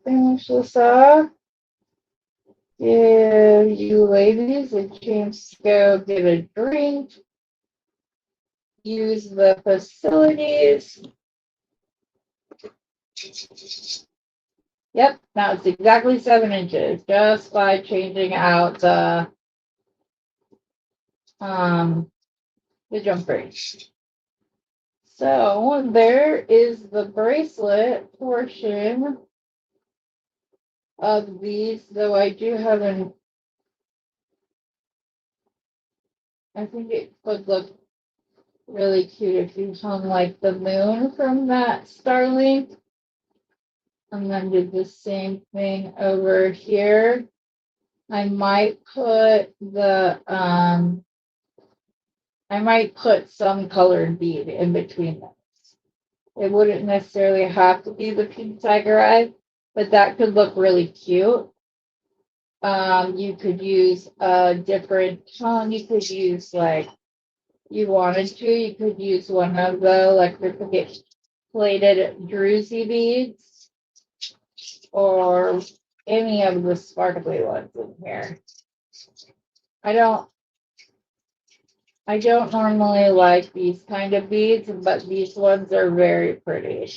Finish this off. Give you ladies a chance to go get a drink. Use the facilities. Yep, now it's exactly 7 inches just by changing out the jump ring. So there is the bracelet portion of these, though I do have an, I think it would look really cute if you hung like the moon from that Starlink. And then did the same thing over here. I might put the I might put some colored bead in between them. It wouldn't necessarily have to be the pink tiger eye, but that could look really cute. You could use a different tone. You could use like you wanted to. You could use one of the electric plated druzy beads or any of the sparkly ones in here. I don't normally like these kind of beads, but these ones are very pretty.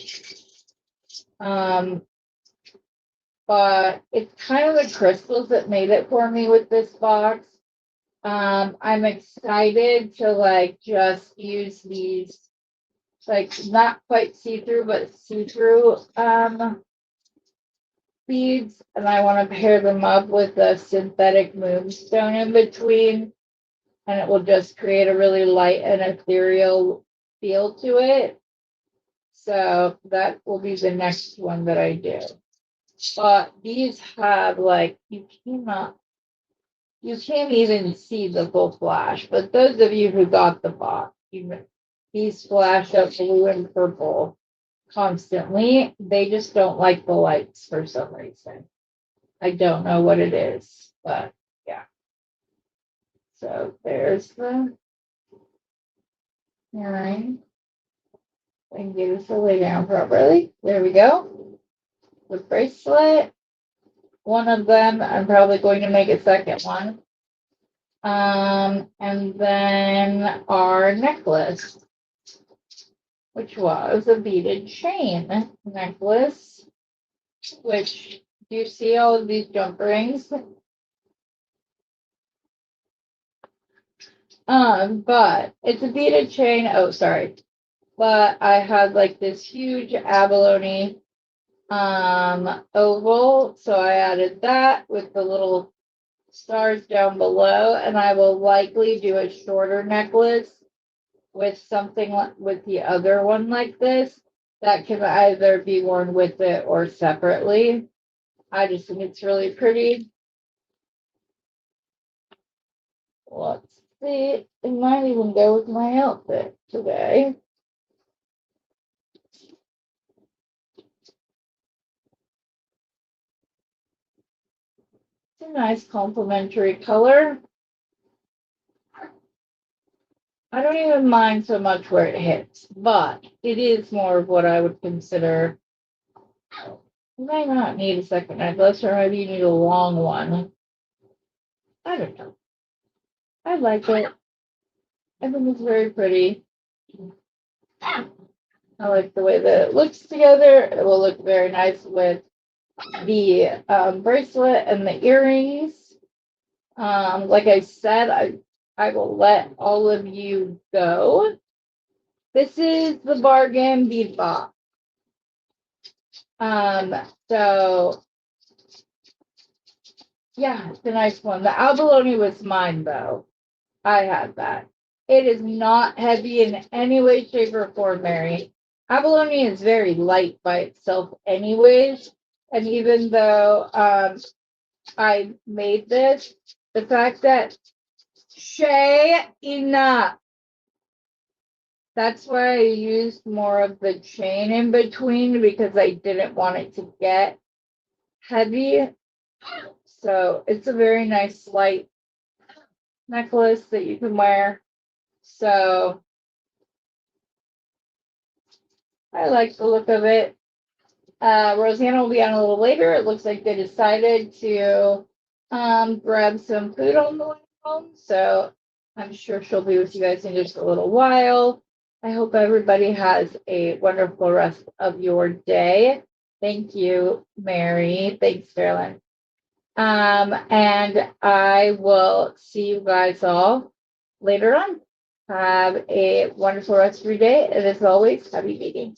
But it's kind of the crystals that made it for me with this box. I'm excited to like just use these, like not quite see-through, but see-through beads, and I want to pair them up with a synthetic moonstone in between, and it will just create a really light and ethereal feel to it. So that will be the next one that I do. But these have like you can't even see the full flash. But those of you who got the box, these flash up blue and purple constantly. They just don't like the lights for some reason. I don't know what it is, but yeah. So there's the earring. I can get this to lay down properly. There we go. The bracelet. One of them, I'm probably going to make a second one. And then our necklace, which was a beaded chain necklace, which do you see all of these jump rings? But it's a beaded chain. Oh, sorry. But I had like this huge abalone oval, so I added that with the little stars down below, and I will likely do a shorter necklace with something with the other one like this that can either be worn with it or separately. I just think it's really pretty. Let's see. It might even go with my outfit today. It's a nice complementary color. I don't even mind so much where it hits, but it is more of what I would consider. You might not need a second necklace, or maybe you need a long one. I don't know. I like it. I think it's very pretty. I like the way that it looks together. It will look very nice with the bracelet and the earrings. Like I said, I will let all of you go. This is the bargain bead box. So yeah, it's a nice one. The abalone was mine though. I had that. It is not heavy in any way, shape, or form, Mary. Abalone is very light by itself, anyways. And even though I made this, the fact that Shay, enough. That's why I used more of the chain in between because I didn't want it to get heavy. So it's a very nice light necklace that you can wear. So I like the look of it. Rosanna will be on a little later. It looks like they decided to grab some food on the way home. So I'm sure she'll be with you guys in just a little while. I hope everybody has a wonderful rest of your day. Thank you, Mary. Thanks, Carolyn. And I will see you guys all later on. Have a wonderful rest of your day. And as always, happy beading.